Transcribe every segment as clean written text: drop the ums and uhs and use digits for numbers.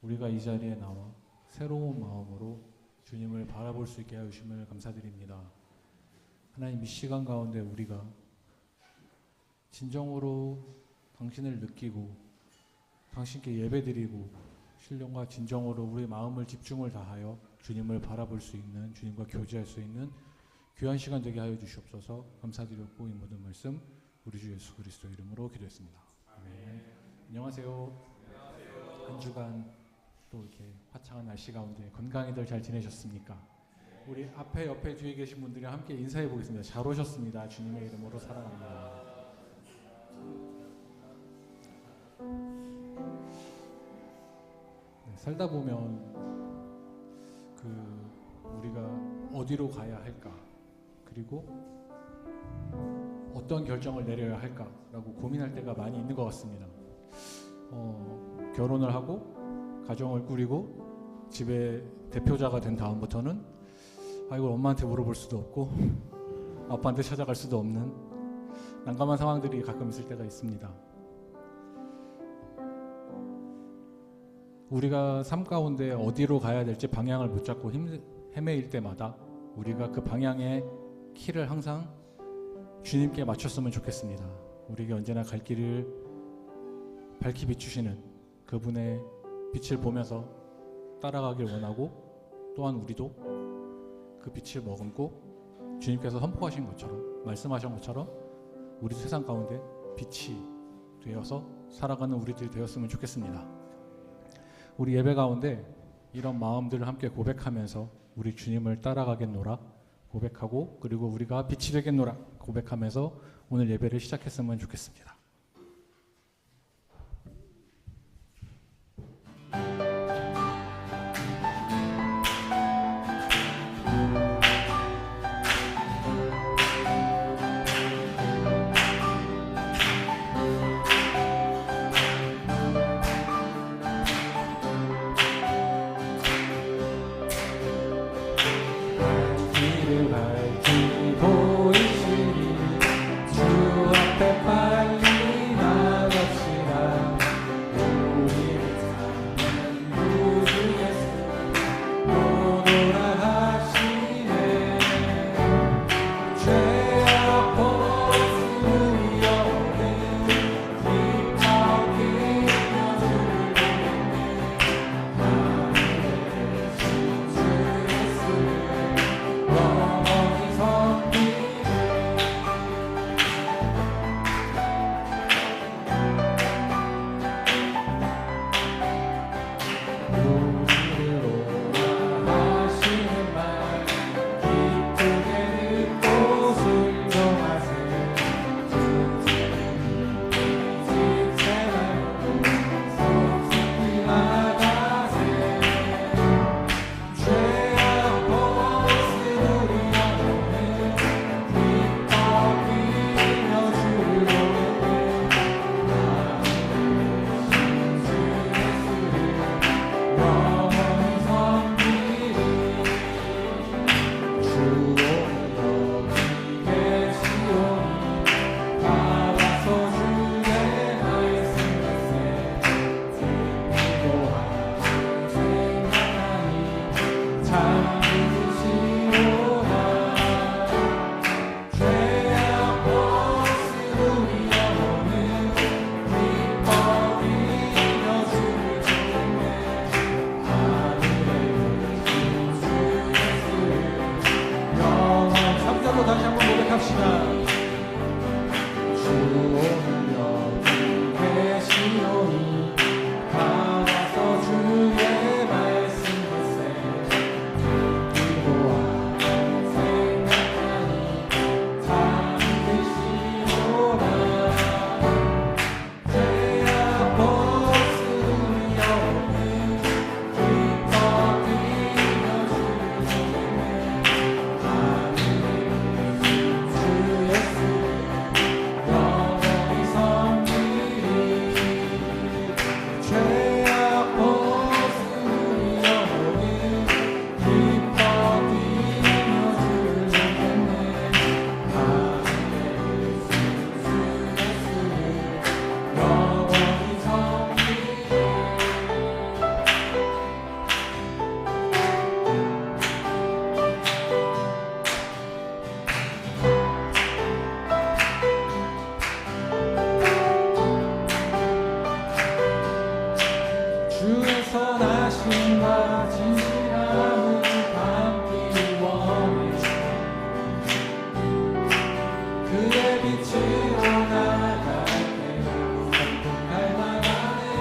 우리가 이 자리에 나와 새로운 마음으로 주님을 바라볼 수 있게 하여 주심을 감사드립니다. 하나님, 이 시간 가운데 우리가 진정으로 당신을 느끼고 당신께 예배드리고 신령과 진정으로 우리 마음을 집중을 다하여 주님을 바라볼 수 있는, 주님과 교제할 수 있는 귀한 시간 되게 하여 주시옵소서. 감사드렸고 이 모든 말씀 우리 주 예수 그리스도 이름으로 기도했습니다. 아멘. 안녕하세요. 한 주간 또 이렇게 화창한 날씨 가운데 건강히들 잘 지내셨습니까? 우리 앞에 옆에 뒤에 계신 분들이랑 함께 인사해 보겠습니다. 잘 오셨습니다. 주님의 이름으로 사랑합니다. 네, 살다 보면 우리가 어디로 가야 할까, 그리고 어떤 결정을 내려야 할까라고 고민할 때가 많이 있는 것 같습니다. 결혼을 하고 가정을 꾸리고 집의 대표자가 된 다음부터는 이걸 엄마한테 물어볼 수도 없고 아빠한테 찾아갈 수도 없는 난감한 상황들이 가끔 있을 때가 있습니다. 우리가 삶 가운데 어디로 가야 될지 방향을 못 잡고 헤매일 때마다 우리가 그 방향의 키를 항상 주님께 맞췄으면 좋겠습니다. 우리에게 언제나 갈 길을 밝히 비추시는 그분의 빛을 보면서 따라가길 원하고, 또한 우리도 그 빛을 머금고 주님께서 선포하신 것처럼, 말씀하신 것처럼 우리 세상 가운데 빛이 되어서 살아가는 우리들이 되었으면 좋겠습니다. 우리 예배 가운데 이런 마음들을 함께 고백하면서 우리 주님을 따라가겠노라 고백하고, 그리고 우리가 빛이 되겠노라 고백하면서 오늘 예배를 시작했으면 좋겠습니다. 밝히 보이시니 주 앞에 빨리 주의 선하심과 진실함을 담기 원해 그의 빛으로 나갈 때 성공할 만하네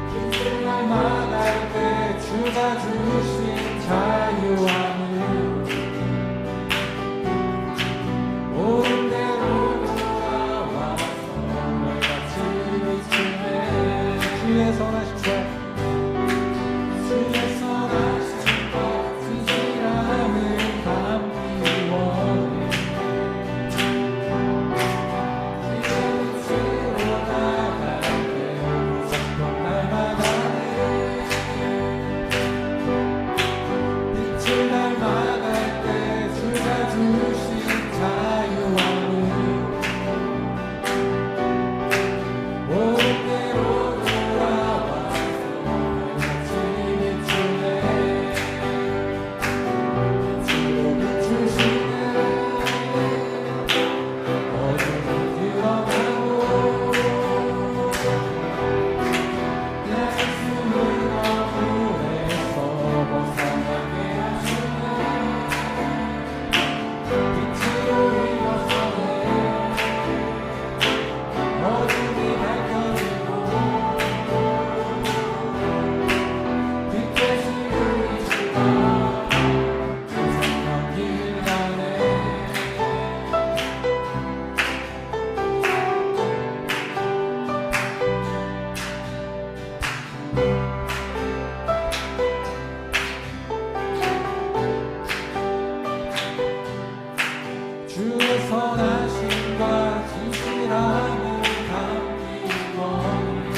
힘든 날만할 때 주가 주신 자유함을 옳은 대로 돌아와서 너같이 비추네 주의 선하심과 주의 선하심과 진실함을 담기 원해 그의 빛으로 나갈 때 무섭던 날마다 빛을 닮아갈 때 주가 주신 자유함을 옳은 대로 돌아와서 날같이 비추네 빛으로 비추시네 어둠이 드러나고 내 숨을 어둠에서 벗어나게 하시네 빛으로 일어서네 어둠이 밝혀지고 빛 대신 우리가 생명 길 가네 주의 선하심과 진실함을 담기 원해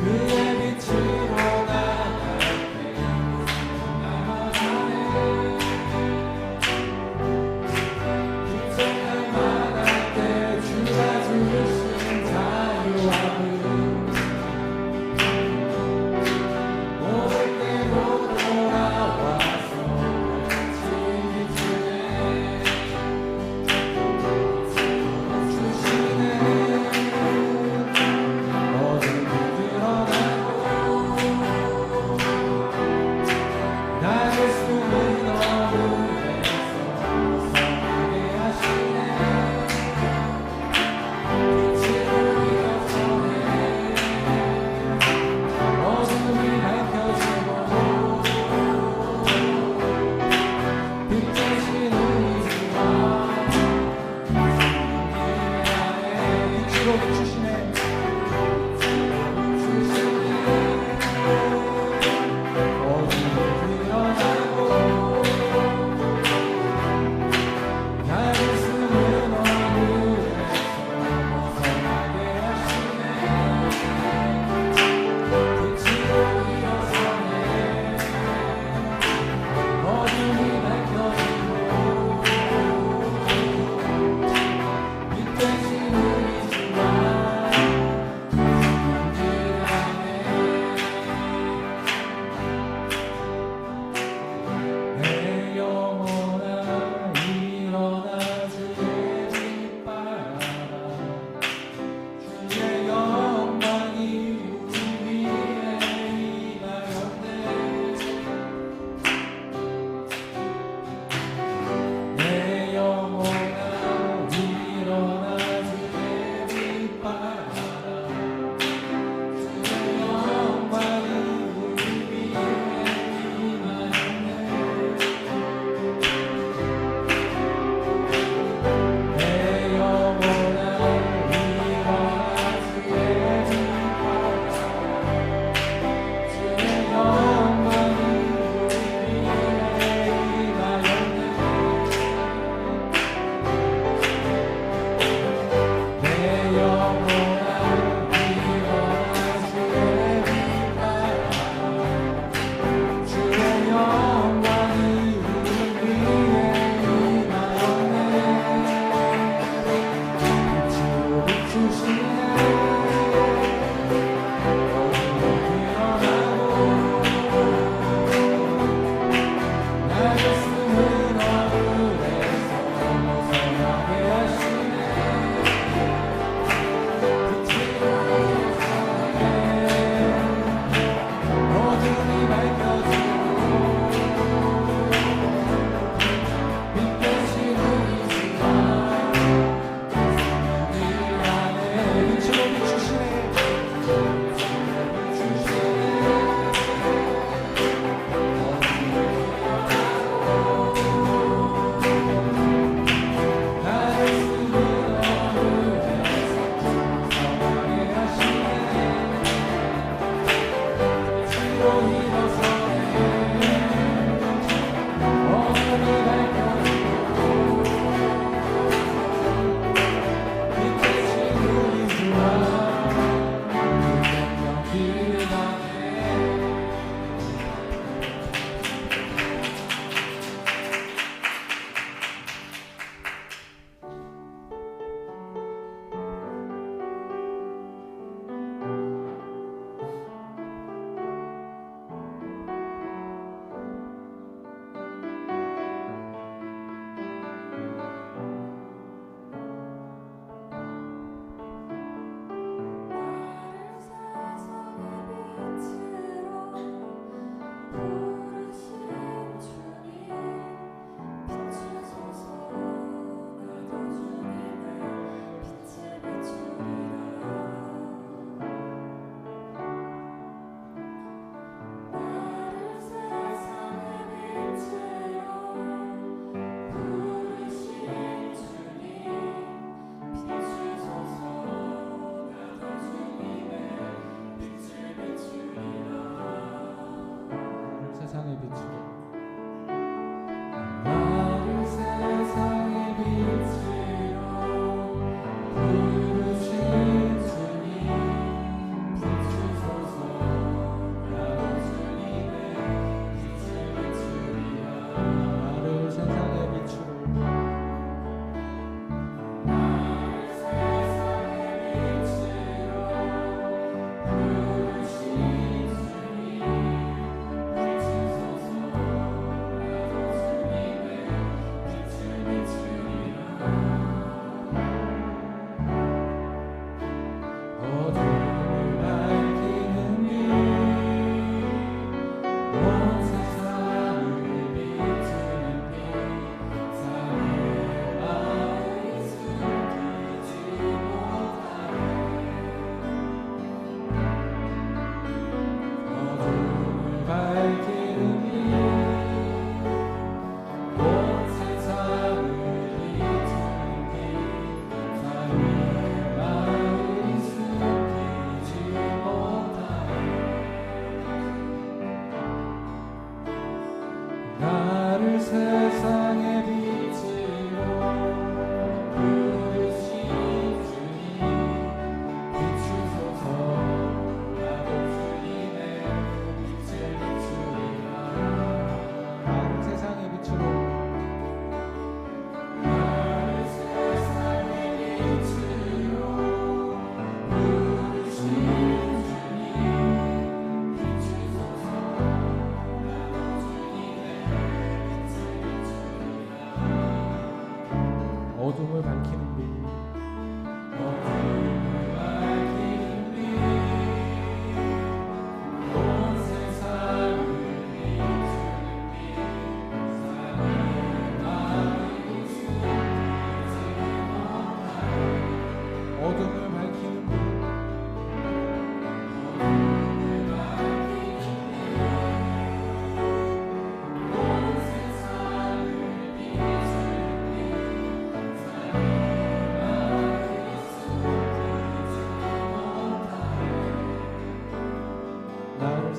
그의 빛으로 나갈 때 날마다네 빛을 닮아갈 때 주가 주신 자유함을 옳은 대로 돌아와서 날같이 비추네 주시네 어둠이 드러나고 나를 숨은 어둠에서 벗어나게 하시네 빛으로 일어서네 어둠이 밝혀지고 빛 대신 우리 주와 빛으로 비추시네 어둠이 드러나고 나를 숨은 어둠에서 벗어나게 하시네 빛으로 일어서네 어둠이 밝혀지고 빛 대신 우리 주와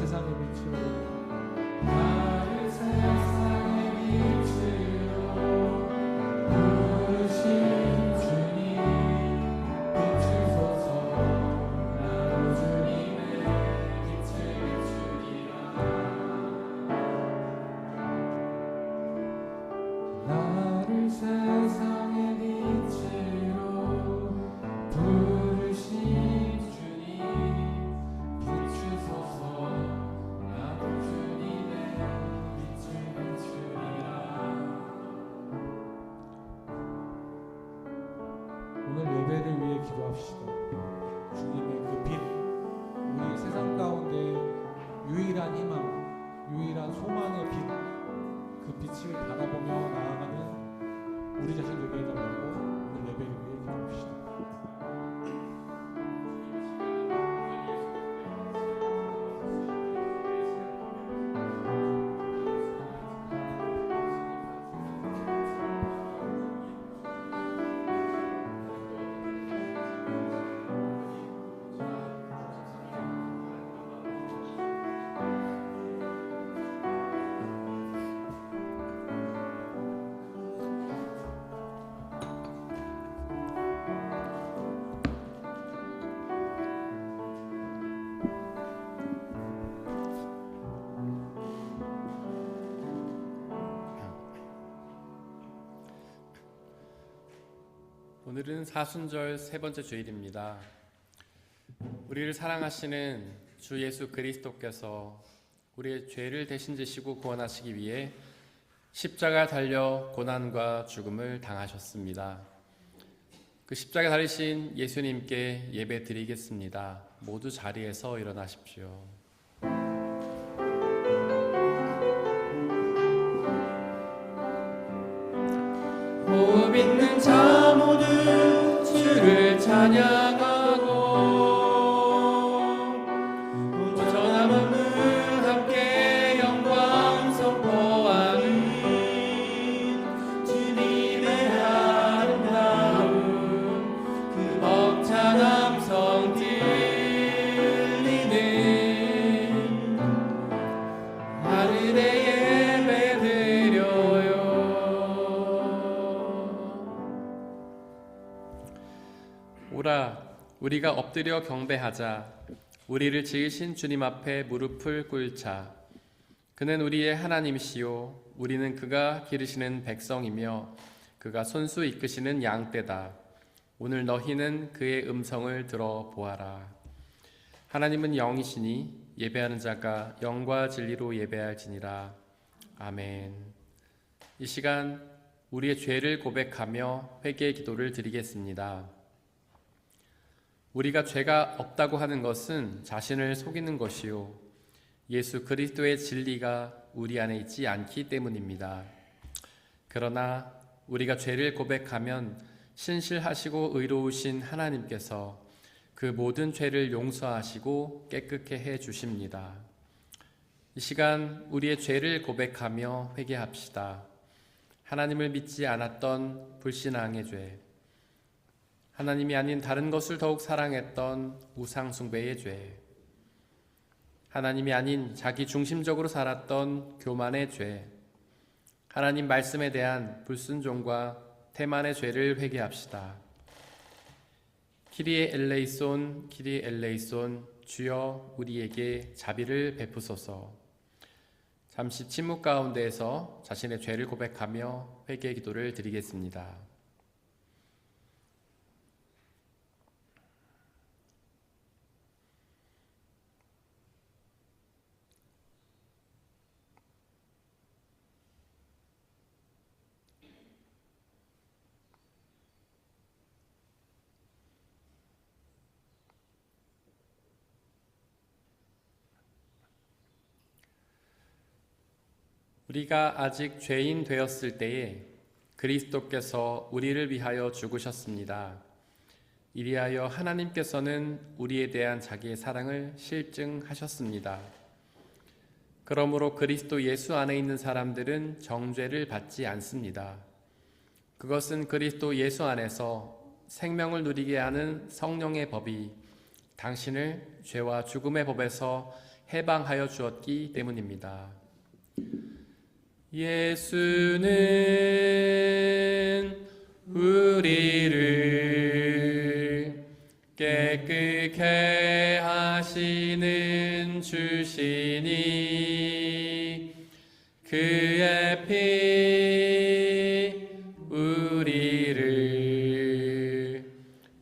세상의 빛으로 나를 세상의 빛으로 부르신 주님 비추소서. 나로 주님의 빛을 비추리라. 나를 세상의 빛으로 부르신 주님 비추소서. 나도 주님의 빛을 비추리라. 오늘 예배를 위해 기도합시다. 주님의 그 빛, 우리 세상 가운데 유일한 희망, 유일한 소망의 빛, 그 빛을 바라보며 나아가는 우리 자신 되게 해달라고 오늘 예배를 위해 기도합시다. 오늘은 사순절 세 번째 주일입니다. 우리를 사랑하시는 주 예수 그리스도께서 우리의 죄를 대신 지시고 구원하시기 위해 십자가에 달려 고난과 죽음을 당하셨습니다. 그 십자가에 달리신 예수님께 예배 드리겠습니다. 모두 자리에서 일어나십시오. 호흡 있는 자 모두 주를 찬양하고 오전한 몸을 함께 영광 선포하는 주님의 아름다움 그 벅찬 함성 들리는 하늘의 예배 드려요. 오라 우리가 엎드려 경배하자. 우리를 지으신 주님 앞에 무릎을 꿇자. 그는 우리의 하나님이시요 우리는 그가 기르시는 백성이며 그가 손수 이끄시는 양떼다. 오늘 너희는 그의 음성을 들어보아라. 하나님은 영이시니 예배하는 자가 영과 진리로 예배할지니라. 아멘. 이 시간 우리의 죄를 고백하며 회개의 기도를 드리겠습니다. 우리가 죄가 없다고 하는 것은 자신을 속이는 것이요 예수 그리스도의 진리가 우리 안에 있지 않기 때문입니다. 그러나 우리가 죄를 고백하면 신실하시고 의로우신 하나님께서 그 모든 죄를 용서하시고 깨끗게 해 주십니다. 이 시간 우리의 죄를 고백하며 회개합시다. 하나님을 믿지 않았던 불신앙의 죄, 하나님이 아닌 다른 것을 더욱 사랑했던 우상 숭배의 죄, 하나님이 아닌 자기 중심적으로 살았던 교만의 죄, 하나님 말씀에 대한 불순종과 태만의 죄를 회개합시다. 키리에 엘레이손, 키리에 엘레이손, 주여 우리에게 자비를 베푸소서. 잠시 침묵 가운데에서 자신의 죄를 고백하며 회개의 기도를 드리겠습니다. 우리가 아직 죄인 되었을 때에 그리스도께서 우리를 위하여 죽으셨습니다. 이리하여 하나님께서는 우리에 대한 자기의 사랑을 실증하셨습니다. 그러므로 그리스도 예수 안에 있는 사람들은 정죄를 받지 않습니다. 그것은 그리스도 예수 안에서 생명을 누리게 하는 성령의 법이 당신을 죄와 죽음의 법에서 해방하여 주었기 때문입니다. 예수는 우리를 깨끗게 하시는 주시니 그의 피 우리를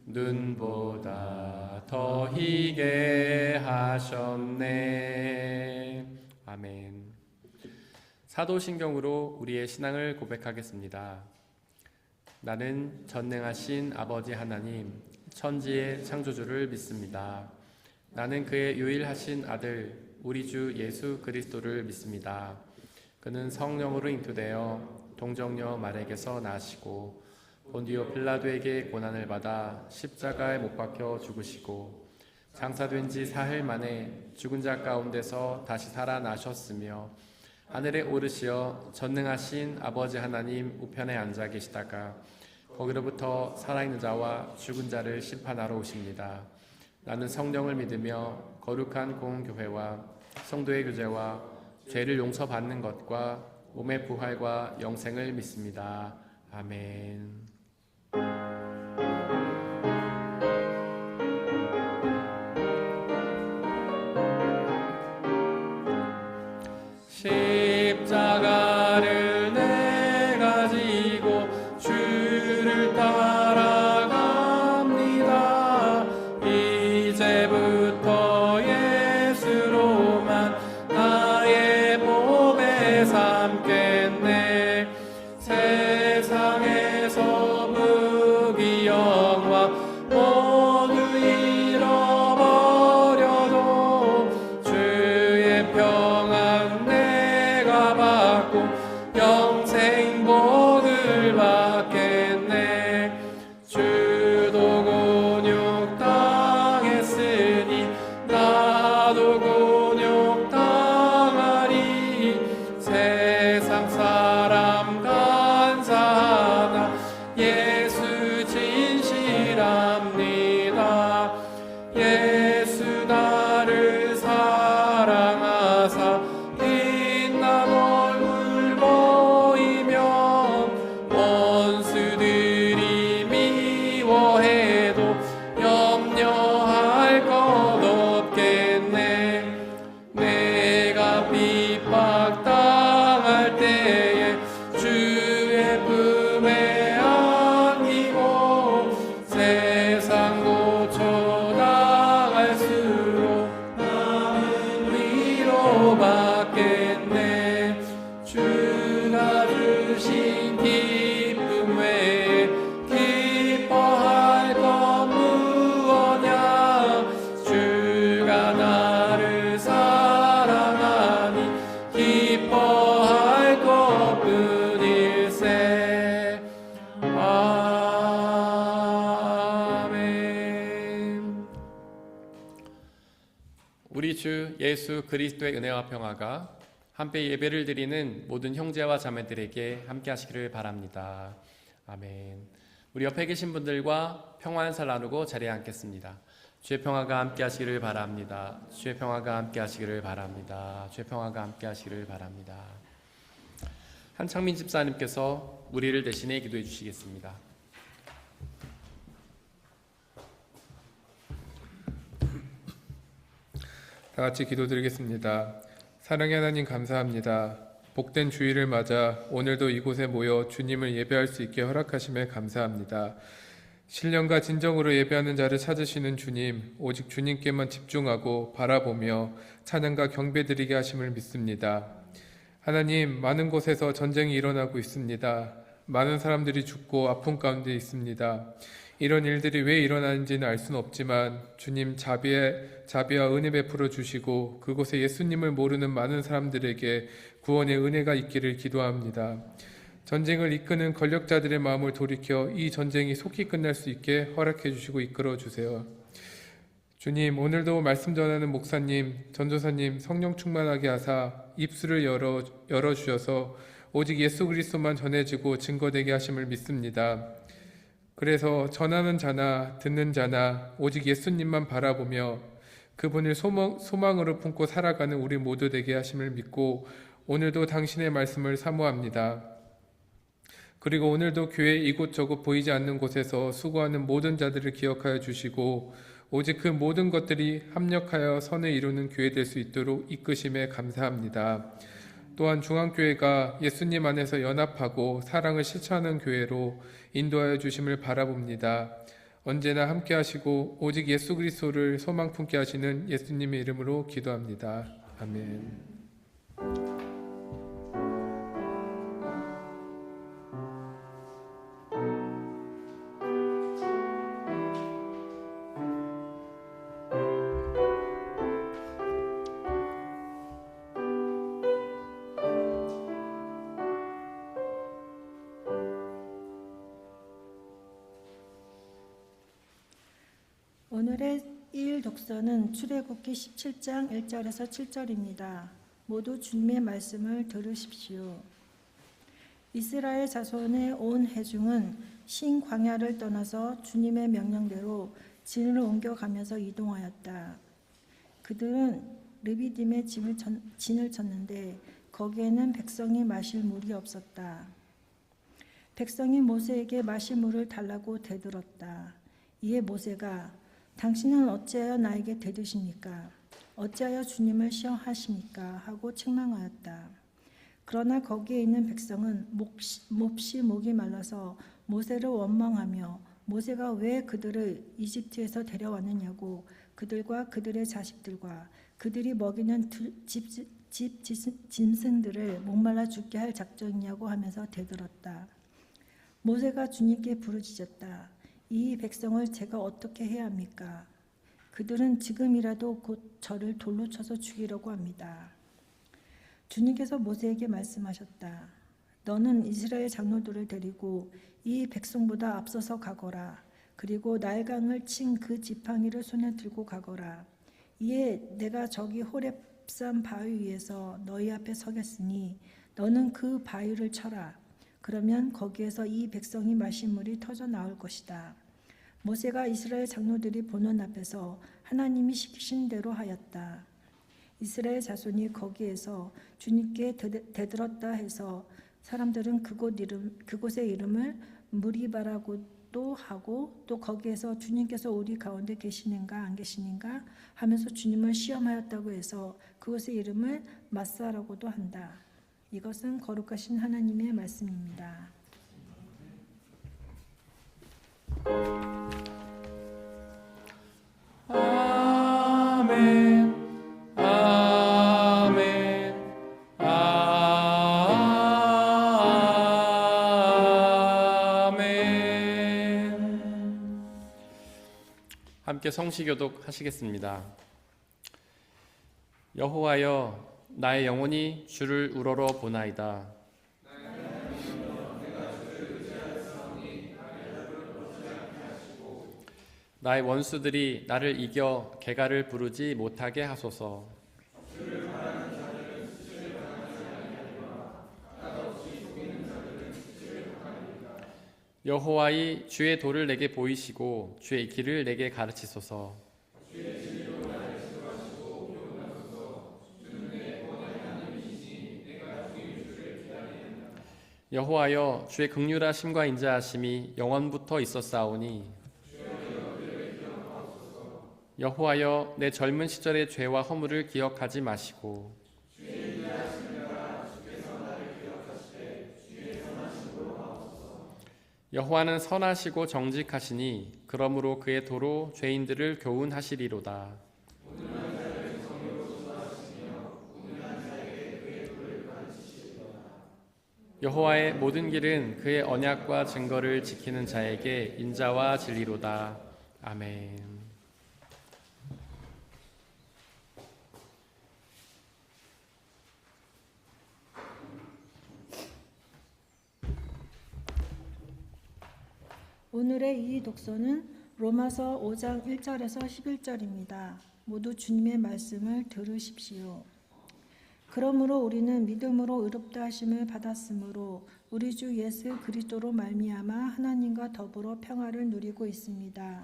눈보다 더 희게 하셨네. 아멘. 사도신경으로 우리의 신앙을 고백하겠습니다. 나는 전능하신 아버지 하나님, 천지의 창조주를 믿습니다. 나는 그의 유일하신 아들, 우리 주 예수 그리스도를 믿습니다. 그는 성령으로 잉태되어 동정녀 마리아에게서 나시고 본디오 빌라도에게 고난을 받아 십자가에 못 박혀 죽으시고 장사된 지 사흘 만에 죽은 자 가운데서 다시 살아나셨으며 하늘에 오르시어 전능하신 아버지 하나님 우편에 앉아 계시다가 거기로부터 살아있는 자와 죽은 자를 심판하러 오십니다. 나는 성령을 믿으며 거룩한 공교회와 성도의 교제와 죄를 용서받는 것과 몸의 부활과 영생을 믿습니다. 아멘. 십자가를 내가 지고 주를 따라갑니다. 이제부터 예수로만 나의 몸에 삼겠네. 세상에서 무기영화 모두 잃어버려도 주의 평안 내가 받고 영생 복을 받겠네. 주도 곤욕 당했으니 나도 곤욕 당하리. 세상 사람 간사하나 예수 진실합니다. 예수 나를 사랑하사 빛난 얼굴 보이면 원수들이 미워해도 염려할 것 없겠네. 내가 핍박당할 때에 주의 품에 안기고 세상 고쳐나갈수록 나는 위로받겠네. 주가 주신 기쁨 외에 기뻐할 것 무엇냐. 주가 나를 사랑하니 기뻐할 것뿐일세. 아멘. 우리 주 예수 그리스도의 은혜와 평화가 함께 예배를 드리는 모든 형제와 자매들에게 함께 하시기를 바랍니다. 아멘. 우리 옆에 계신 분들과 평화한살 나누고 자리에 앉겠습니다. 주의 평화가 함께 하시기를 바랍니다. 주의 평화가 함께 하시기를 바랍니다. 주의 평화가 함께 하시기를 바랍니다. 한창민 집사님께서 우리를 대신해 기도해 주시겠습니다. 다 같이 기도드리겠습니다. 사랑의 하나님 감사합니다. 복된 주일을 맞아 오늘도 이곳에 모여 주님을 예배할 수 있게 허락하심에 감사합니다. 신령과 진정으로 예배하는 자를 찾으시는 주님, 오직 주님께만 집중하고 바라보며 찬양과 경배드리게 하심을 믿습니다. 하나님, 많은 곳에서 전쟁이 일어나고 있습니다. 많은 사람들이 죽고 아픔 가운데 있습니다. 이런 일들이 왜 일어나는지는 알 수는 없지만 주님 자비와 은혜 베풀어 주시고 그곳에 예수님을 모르는 많은 사람들에게 구원의 은혜가 있기를 기도합니다. 전쟁을 이끄는 권력자들의 마음을 돌이켜 이 전쟁이 속히 끝날 수 있게 허락해 주시고 이끌어 주세요. 주님, 오늘도 말씀 전하는 목사님, 전도사님 성령 충만하게 하사 입술을 열어 주셔서 오직 예수 그리스도만 전해지고 증거되게 하심을 믿습니다. 그래서 전하는 자나 듣는 자나 오직 예수님만 바라보며 그분을 소망으로 품고 살아가는 우리 모두 되게 하심을 믿고 오늘도 당신의 말씀을 사모합니다. 그리고 오늘도 교회 이곳저곳 보이지 않는 곳에서 수고하는 모든 자들을 기억하여 주시고 오직 그 모든 것들이 합력하여 선을 이루는 교회 될 수 있도록 이끄심에 감사합니다. 또한 중앙교회가 예수님 안에서 연합하고 사랑을 실천하는 교회로 인도하여 주심을 바라봅니다. 언제나 함께 하시고 오직 예수 그리스도를 소망 품게 하시는 예수님의 이름으로 기도합니다. 아멘. 오늘의 일일 독서는 출애굽기 17장 1절에서 7절입니다. 모두 주님의 말씀을 들으십시오. 이스라엘 자손의 온 회중은 신 광야를 떠나서 주님의 명령대로 진을 옮겨가면서 이동하였다. 그들은 르비딤에 진을 쳤는데 거기에는 백성이 마실 물이 없었다. 백성이 모세에게 마실 물을 달라고 대들었다. 이에 모세가 당신은 어찌하여 나에게 대드십니까? 어찌하여 주님을 시험하십니까? 하고 책망하였다. 그러나 거기에 있는 백성은 몹시 목이 말라서 모세를 원망하며 모세가 왜 그들을 이집트에서 데려왔느냐고 그들과 그들의 자식들과 그들이 먹이는 집 짐승들을 목말라 죽게 할 작정이냐고 하면서 대들었다. 모세가 주님께 부르짖었다. 이 백성을 제가 어떻게 해야 합니까? 그들은 지금이라도 곧 저를 돌로 쳐서 죽이려고 합니다. 주님께서 모세에게 말씀하셨다. 너는 이스라엘 장로들을 데리고 이 백성보다 앞서서 가거라. 그리고 나일강을 친 그 지팡이를 손에 들고 가거라. 이에 내가 저기 호렙산 바위 위에서 너희 앞에 서겠으니 너는 그 바위를 쳐라. 그러면 거기에서 이 백성이 마신 물이 터져 나올 것이다. 모세가 이스라엘 장로들이 보는 앞에서 하나님이 시키신 대로 하였다. 이스라엘 자손이 거기에서 주님께 대들었다 해서 사람들은 그곳의 이름을 무리바라고도 하고 또 거기에서 주님께서 우리 가운데 계시는가 안 계시는가 하면서 주님을 시험하였다고 해서 그곳의 이름을 마사라고도 한다. 이것은 거룩하신 하나님의 말씀입니다. 아멘. 아멘. 아멘. 함께 성시교독 하시겠습니다. 여호와여 나의 영혼이 주를 우러러 보나이다. 나의 원수들이 나를 이겨 개가를 부르지 못하게 하소서. 여호와의 주의 도를 내게 보이시고 주의 길을 내게 가르치소서. 여호와여 주의 긍휼하심과 인자하심이 영원부터 있었사오니 여호와여 내 젊은 시절의 죄와 허물을 기억하지 마시고 여호와는 선하시고 정직하시니 그러므로 그의 도로 죄인들을 교훈하시리로다. 여호와의 모든 길은 그의 언약과 증거를 지키는 자에게 인자와 진리로다. 아멘. 오늘의 이 독서는 로마서 5장 1절에서 11절입니다. 모두 주님의 말씀을 들으십시오. 그러므로 우리는 믿음으로 의롭다 하심을 받았으므로 우리 주 예수 그리스도로 말미암아 하나님과 더불어 평화를 누리고 있습니다.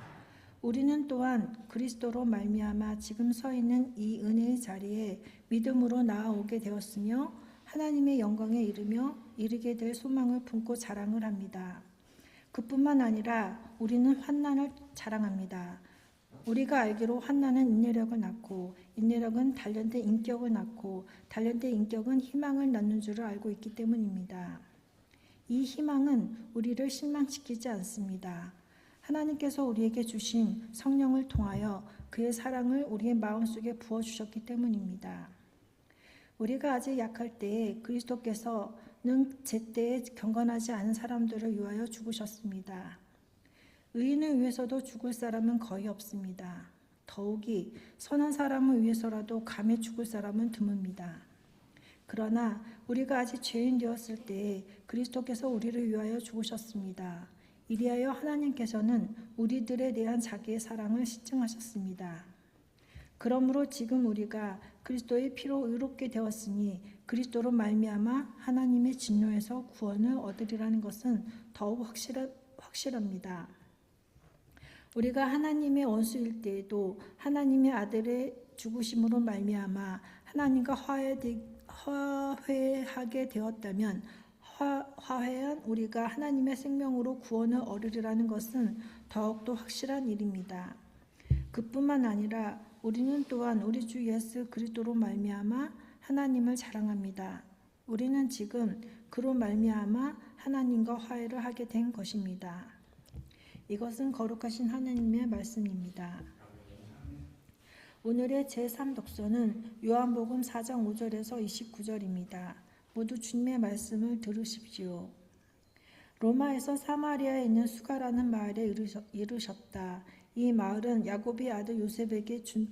우리는 또한 그리스도로 말미암아 지금 서 있는 이 은혜의 자리에 믿음으로 나아오게 되었으며 하나님의 영광에 이르게 될 소망을 품고 자랑을 합니다. 그뿐만 아니라 우리는 환난을 자랑합니다. 우리가 알기로 환난은 인내력을 낳고 인내력은 단련된 인격을 낳고 단련된 인격은 희망을 낳는 줄을 알고 있기 때문입니다. 이 희망은 우리를 실망시키지 않습니다. 하나님께서 우리에게 주신 성령을 통하여 그의 사랑을 우리의 마음속에 부어주셨기 때문입니다. 우리가 아직 약할 때에 그리스도께서는 제때에 경건하지 않은 사람들을 위하여 죽으셨습니다. 의인을 위해서도 죽을 사람은 거의 없습니다. 더욱이 선한 사람을 위해서라도 감히 죽을 사람은 드뭅니다. 그러나 우리가 아직 죄인 되었을 때에 그리스도께서 우리를 위하여 죽으셨습니다. 이리하여 하나님께서는 우리들에 대한 자기의 사랑을 시증하셨습니다. 그러므로 지금 우리가 그리스도의 피로 의롭게 되었으니 그리스도로 말미암아 하나님의 진노에서 구원을 얻으리라는 것은 더욱 확실합니다. 우리가 하나님의 원수일 때에도 하나님의 아들의 죽으심으로 말미암아 하나님과 화해하게 되었다면 화해한 우리가 하나님의 생명으로 구원을 얻으리라는 것은 더욱더 확실한 일입니다. 그뿐만 아니라 우리는 또한 우리 주 예수 그리스도로 말미암아 하나님을 자랑합니다. 우리는 지금 그로 말미암아 하나님과 화해를 하게 된 것입니다. 이것은 거룩하신 하나님의 말씀입니다. 오늘의 제3독서는 요한복음 4장 5절에서 29절입니다. 모두 주님의 말씀을 들으십시오. 로마에서 사마리아에 있는 수가라는 마을에 이르셨다. 이 마을은 야곱의 아들 요셉에게 준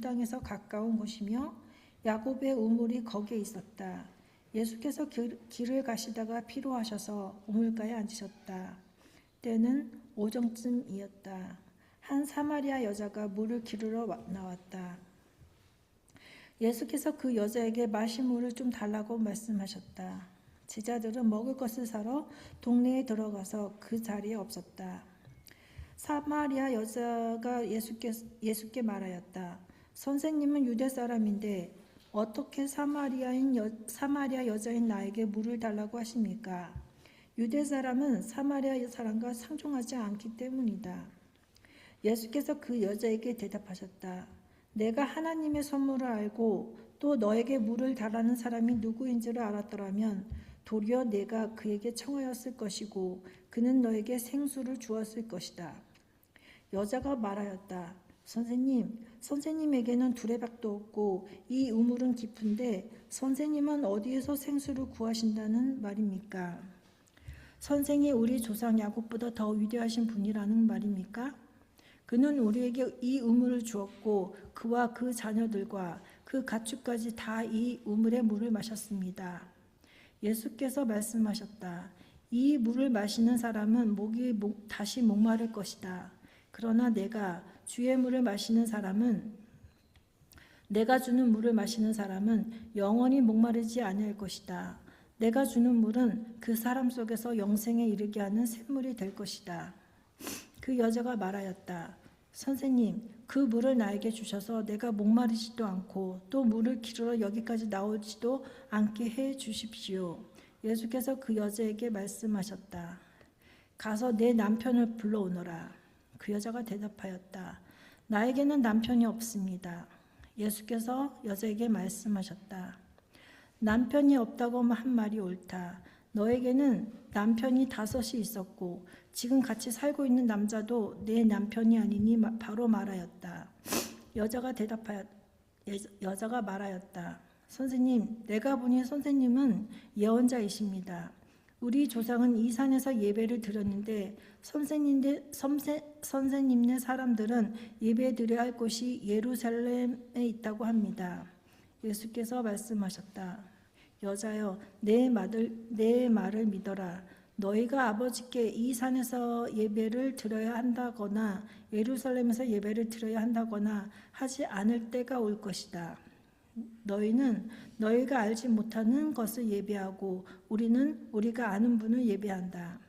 땅에서 가까운 곳이며 야곱의 우물이 거기에 있었다. 예수께서 길을 가시다가 피로하셔서 우물가에 앉으셨다. 때는 오정쯤이었다. 한 사마리아 여자가 물을 기르러 나왔다. 예수께서 그 여자에게 마실 물을 좀 달라고 말씀하셨다. 제자들은 먹을 것을 사러 동네에 들어가서 그 자리에 없었다. 사마리아 여자가 예수께 말하였다. 선생님은 유대 사람인데 어떻게 사마리아 여자인 나에게 물을 달라고 하십니까? 유대 사람은 사마리아 사람과 상종하지 않기 때문이다. 예수께서 그 여자에게 대답하셨다. 내가 하나님의 선물을 알고 또 너에게 물을 달라는 사람이 누구인지를 알았더라면 도리어 내가 그에게 청하였을 것이고 그는 너에게 생수를 주었을 것이다. 여자가 말하였다. 선생님에게는 두레박도 없고 이 우물은 깊은데 선생님은 어디에서 생수를 구하신다는 말입니까? 선생이 우리 조상 야곱보다 더 위대하신 분이라는 말입니까? 그는 우리에게 이 우물을 주었고 그와 그 자녀들과 그 가축까지 다 이 우물의 물을 마셨습니다. 예수께서 말씀하셨다. 이 물을 마시는 사람은 다시 목마를 것이다. 그러나 내가 주의 물을 마시는 사람은 내가 주는 물을 마시는 사람은 영원히 목마르지 아니할 것이다. 내가 주는 물은 그 사람 속에서 영생에 이르게 하는 샘물이 될 것이다. 그 여자가 말하였다. 선생님, 그 물을 나에게 주셔서 내가 목마르지도 않고 또 물을 기르러 여기까지 나오지도 않게 해 주십시오. 예수께서 그 여자에게 말씀하셨다. 가서 내 남편을 불러오너라. 그 여자가 대답하였다. 나에게는 남편이 없습니다. 예수께서 여자에게 말씀하셨다. 남편이 없다고 한 말이 옳다. 너에게는 남편이 5이 있었고 지금 같이 살고 있는 남자도 내 남편이 아니니 바로 말하였다. 여자가 말하였다. 선생님, 내가 보니 선생님은 예언자이십니다. 우리 조상은 이 산에서 예배를 드렸는데 선생님네 사람들은 예배 드려야 할 곳이 예루살렘에 있다고 합니다. 예수께서 말씀하셨다. 여자여, 내 말을 믿어라. 너희가 아버지께 이 산에서 예배를 드려야 한다거나 예루살렘에서 예배를 드려야 한다거나 하지 않을 때가 올 것이다. 너희는 너희가 알지 못하는 것을 예배하고 우리는 우리가 아는 분을 예배한다.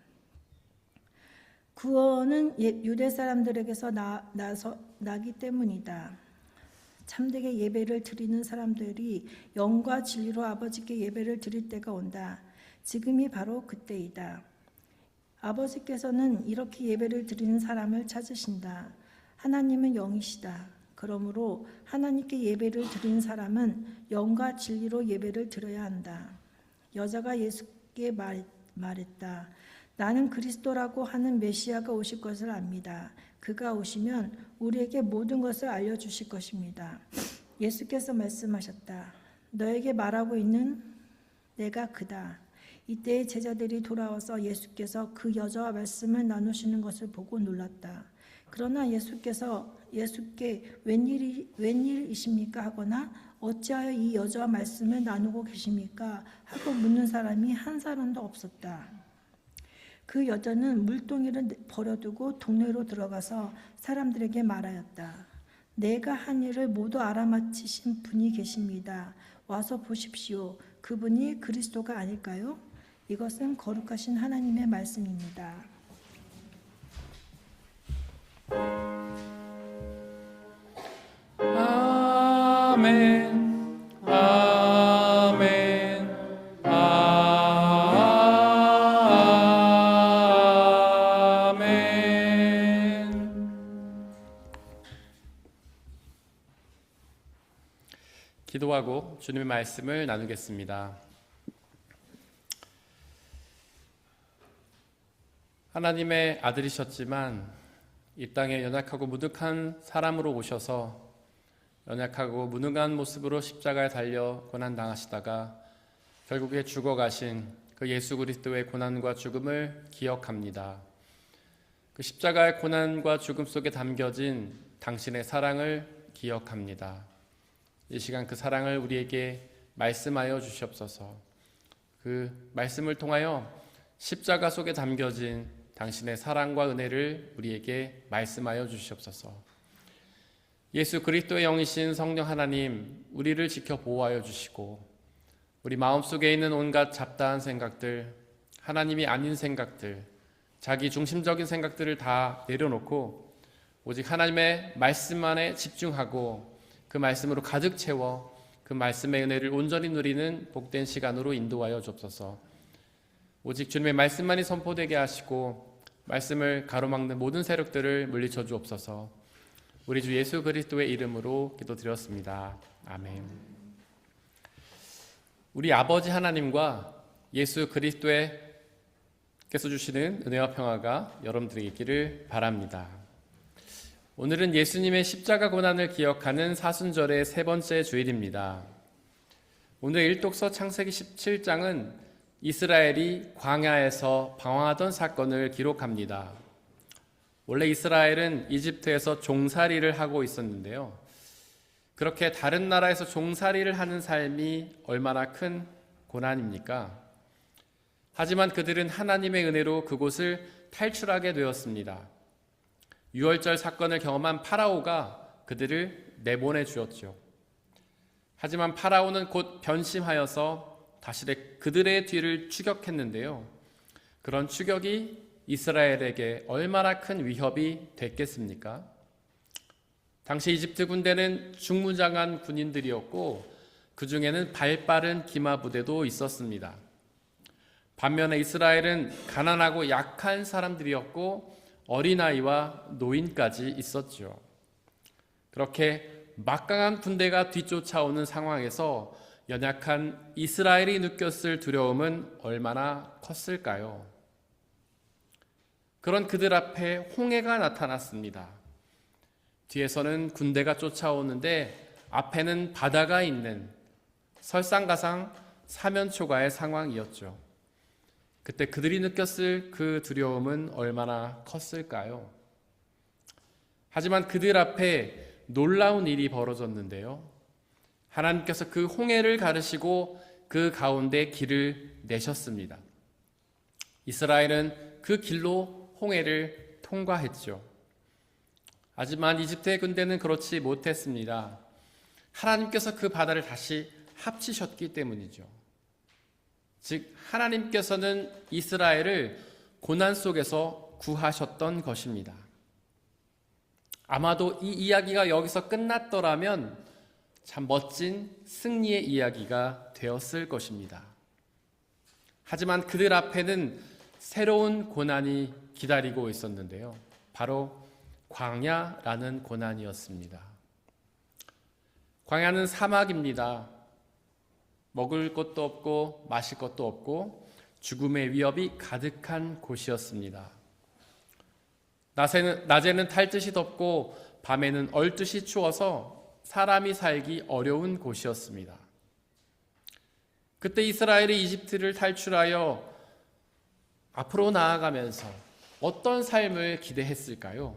구원은 유대 사람들에게서 나기 때문이다. 참되게 예배를 드리는 사람들이 영과 진리로 아버지께 예배를 드릴 때가 온다. 지금이 바로 그때이다. 아버지께서는 이렇게 예배를 드리는 사람을 찾으신다. 하나님은 영이시다. 그러므로 하나님께 예배를 드리는 사람은 영과 진리로 예배를 드려야 한다. 여자가 예수께 말했다. 나는 그리스도라고 하는 메시아가 오실 것을 압니다. 그가 오시면 우리에게 모든 것을 알려주실 것입니다. 예수께서 말씀하셨다. 너에게 말하고 있는 내가 그다. 이때 제자들이 돌아와서 예수께서 그 여자와 말씀을 나누시는 것을 보고 놀랐다. 그러나 예수께 웬일이십니까 하거나 어찌하여 이 여자와 말씀을 나누고 계십니까 하고 묻는 사람이 한 사람도 없었다. 그 여자는 물동이를 버려두고 동네로 들어가서 사람들에게 말하였다. 내가 한 일을 모두 알아맞히신 분이 계십니다. 와서 보십시오. 그분이 그리스도가 아닐까요? 이것은 거룩하신 하나님의 말씀입니다. 아멘. 아멘. 아멘. 기도하고 주님의 말씀을 나누겠습니다. 하나님의 아들이셨지만 이 땅에 연약하고 무능한 사람으로 오셔서 연약하고 무능한 모습으로 십자가에 달려 고난당하시다가 결국에 죽어가신 그 예수 그리스도의 고난과 죽음을 기억합니다. 그 십자가의 고난과 죽음 속에 담겨진 당신의 사랑을 기억합니다. 이 시간 그 사랑을 우리에게 말씀하여 주시옵소서. 그 말씀을 통하여 십자가 속에 담겨진 당신의 사랑과 은혜를 우리에게 말씀하여 주시옵소서. 예수 그리스도의 영이신 성령 하나님, 우리를 지켜 보호하여 주시고 우리 마음속에 있는 온갖 잡다한 생각들, 하나님이 아닌 생각들, 자기 중심적인 생각들을 다 내려놓고 오직 하나님의 말씀만에 집중하고 그 말씀으로 가득 채워 그 말씀의 은혜를 온전히 누리는 복된 시간으로 인도하여 주옵소서. 오직 주님의 말씀만이 선포되게 하시고 말씀을 가로막는 모든 세력들을 물리쳐 주옵소서. 우리 주 예수 그리스도의 이름으로 기도드렸습니다. 아멘. 우리 아버지 하나님과 예수 그리스도께서 주시는 은혜와 평화가 여러분들에게 있기를 바랍니다. 오늘은 예수님의 십자가 고난을 기억하는 사순절의 세 번째 주일입니다. 오늘 일독서 창세기 17장은 이스라엘이 광야에서 방황하던 사건을 기록합니다. 원래 이스라엘은 이집트에서 종살이를 하고 있었는데요. 그렇게 다른 나라에서 종살이를 하는 삶이 얼마나 큰 고난입니까? 하지만 그들은 하나님의 은혜로 그곳을 탈출하게 되었습니다. 유월절 사건을 경험한 파라오가 그들을 내보내 주었죠. 하지만 파라오는 곧 변심하여서 다시 그들의 뒤를 추격했는데요. 그런 추격이 이스라엘에게 얼마나 큰 위협이 됐겠습니까? 당시 이집트 군대는 중무장한 군인들이었고 그 중에는 발빠른 기마 부대도 있었습니다. 반면에 이스라엘은 가난하고 약한 사람들이었고 어린아이와 노인까지 있었죠. 그렇게 막강한 군대가 뒤쫓아오는 상황에서 연약한 이스라엘이 느꼈을 두려움은 얼마나 컸을까요? 그런 그들 앞에 홍해가 나타났습니다. 뒤에서는 군대가 쫓아오는데 앞에는 바다가 있는 설상가상 사면초가의 상황이었죠. 그때 그들이 느꼈을 그 두려움은 얼마나 컸을까요? 하지만 그들 앞에 놀라운 일이 벌어졌는데요. 하나님께서 그 홍해를 가르시고 그 가운데 길을 내셨습니다. 이스라엘은 그 길로 홍해를 통과했죠. 하지만 이집트의 군대는 그렇지 못했습니다. 하나님께서 그 바다를 다시 합치셨기 때문이죠. 즉 하나님께서는 이스라엘을 고난 속에서 구하셨던 것입니다. 아마도 이 이야기가 여기서 끝났더라면 참 멋진 승리의 이야기가 되었을 것입니다. 하지만 그들 앞에는 새로운 고난이 기다리고 있었는데요. 바로 광야라는 고난이었습니다. 광야는 사막입니다. 먹을 것도 없고 마실 것도 없고 죽음의 위협이 가득한 곳이었습니다. 낮에는 탈듯이 덥고 밤에는 얼듯이 추워서 사람이 살기 어려운 곳이었습니다. 그때 이스라엘이 이집트를 탈출하여 앞으로 나아가면서 어떤 삶을 기대했을까요?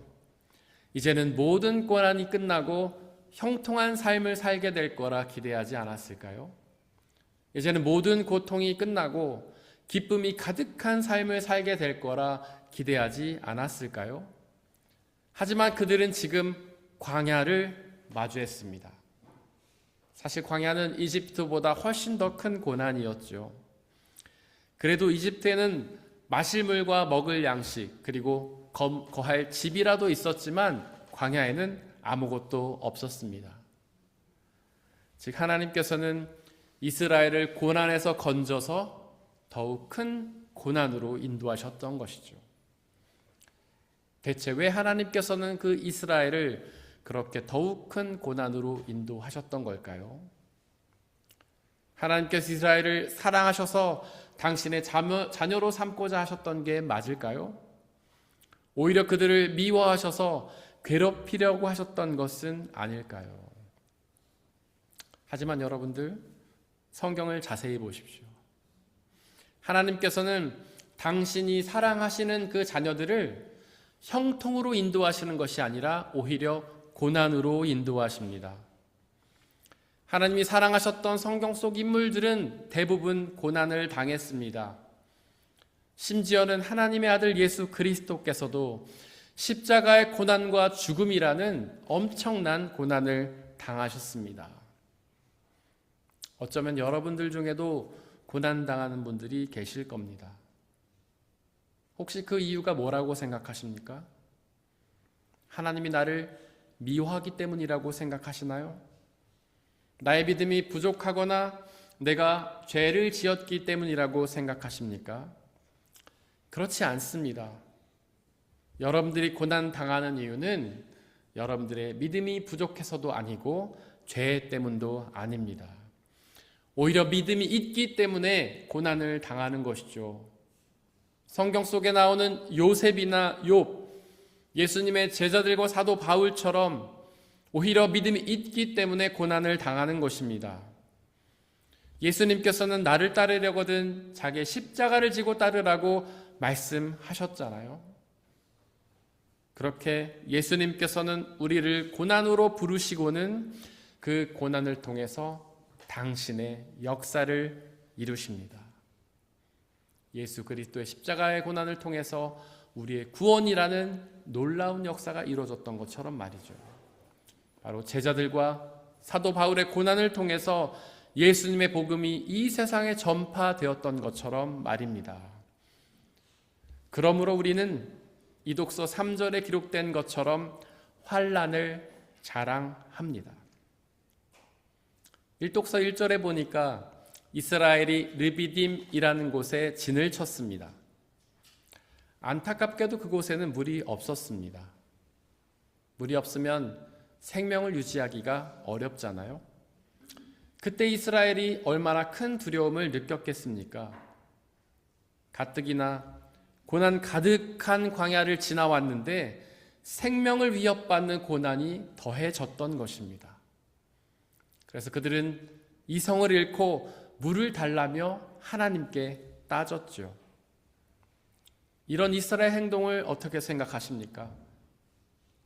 이제는 모든 고난이 끝나고 형통한 삶을 살게 될 거라 기대하지 않았을까요? 이제는 모든 고통이 끝나고 기쁨이 가득한 삶을 살게 될 거라 기대하지 않았을까요? 하지만 그들은 지금 광야를 마주했습니다. 사실 광야는 이집트보다 훨씬 더 큰 고난이었죠. 그래도 이집트에는 마실 물과 먹을 양식 그리고 거할 집이라도 있었지만 광야에는 아무것도 없었습니다. 즉 하나님께서는 이스라엘을 고난에서 건져서 더욱 큰 고난으로 인도하셨던 것이죠. 대체 왜 하나님께서는 그 이스라엘을 그렇게 더욱 큰 고난으로 인도하셨던 걸까요? 하나님께서 이스라엘을 사랑하셔서 당신의 자녀로 삼고자 하셨던 게 맞을까요? 오히려 그들을 미워하셔서 괴롭히려고 하셨던 것은 아닐까요? 하지만 여러분들, 성경을 자세히 보십시오. 하나님께서는 당신이 사랑하시는 그 자녀들을 형통으로 인도하시는 것이 아니라 오히려 고난으로 인도하십니다. 하나님이 사랑하셨던 성경 속 인물들은 대부분 고난을 당했습니다. 심지어는 하나님의 아들 예수 그리스도께서도 십자가의 고난과 죽음이라는 엄청난 고난을 당하셨습니다. 어쩌면 여러분들 중에도 고난당하는 분들이 계실 겁니다. 혹시 그 이유가 뭐라고 생각하십니까? 하나님이 나를 미워하기 때문이라고 생각하시나요? 나의 믿음이 부족하거나 내가 죄를 지었기 때문이라고 생각하십니까? 그렇지 않습니다. 여러분들이 고난 당하는 이유는 여러분들의 믿음이 부족해서도 아니고 죄 때문도 아닙니다. 오히려 믿음이 있기 때문에 고난을 당하는 것이죠. 성경 속에 나오는 요셉이나 욥, 예수님의 제자들과 사도 바울처럼 오히려 믿음이 있기 때문에 고난을 당하는 것입니다. 예수님께서는 나를 따르려거든 자기의 십자가를 지고 따르라고 말씀하셨잖아요. 그렇게 예수님께서는 우리를 고난으로 부르시고는 그 고난을 통해서 당신의 역사를 이루십니다. 예수 그리스도의 십자가의 고난을 통해서 우리의 구원이라는 놀라운 역사가 이루어졌던 것처럼 말이죠. 바로 제자들과 사도 바울의 고난을 통해서 예수님의 복음이 이 세상에 전파되었던 것처럼 말입니다. 그러므로 우리는 이독서 3절에 기록된 것처럼 환난을 자랑합니다. 일독서 1절에 보니까 이스라엘이 르비딤이라는 곳에 진을 쳤습니다. 안타깝게도 그곳에는 물이 없었습니다. 물이 없으면 생명을 유지하기가 어렵잖아요. 그때 이스라엘이 얼마나 큰 두려움을 느꼈겠습니까? 가뜩이나 고난 가득한 광야를 지나왔는데 생명을 위협받는 고난이 더해졌던 것입니다. 그래서 그들은 이성을 잃고 물을 달라며 하나님께 따졌죠. 이런 이스라엘 행동을 어떻게 생각하십니까?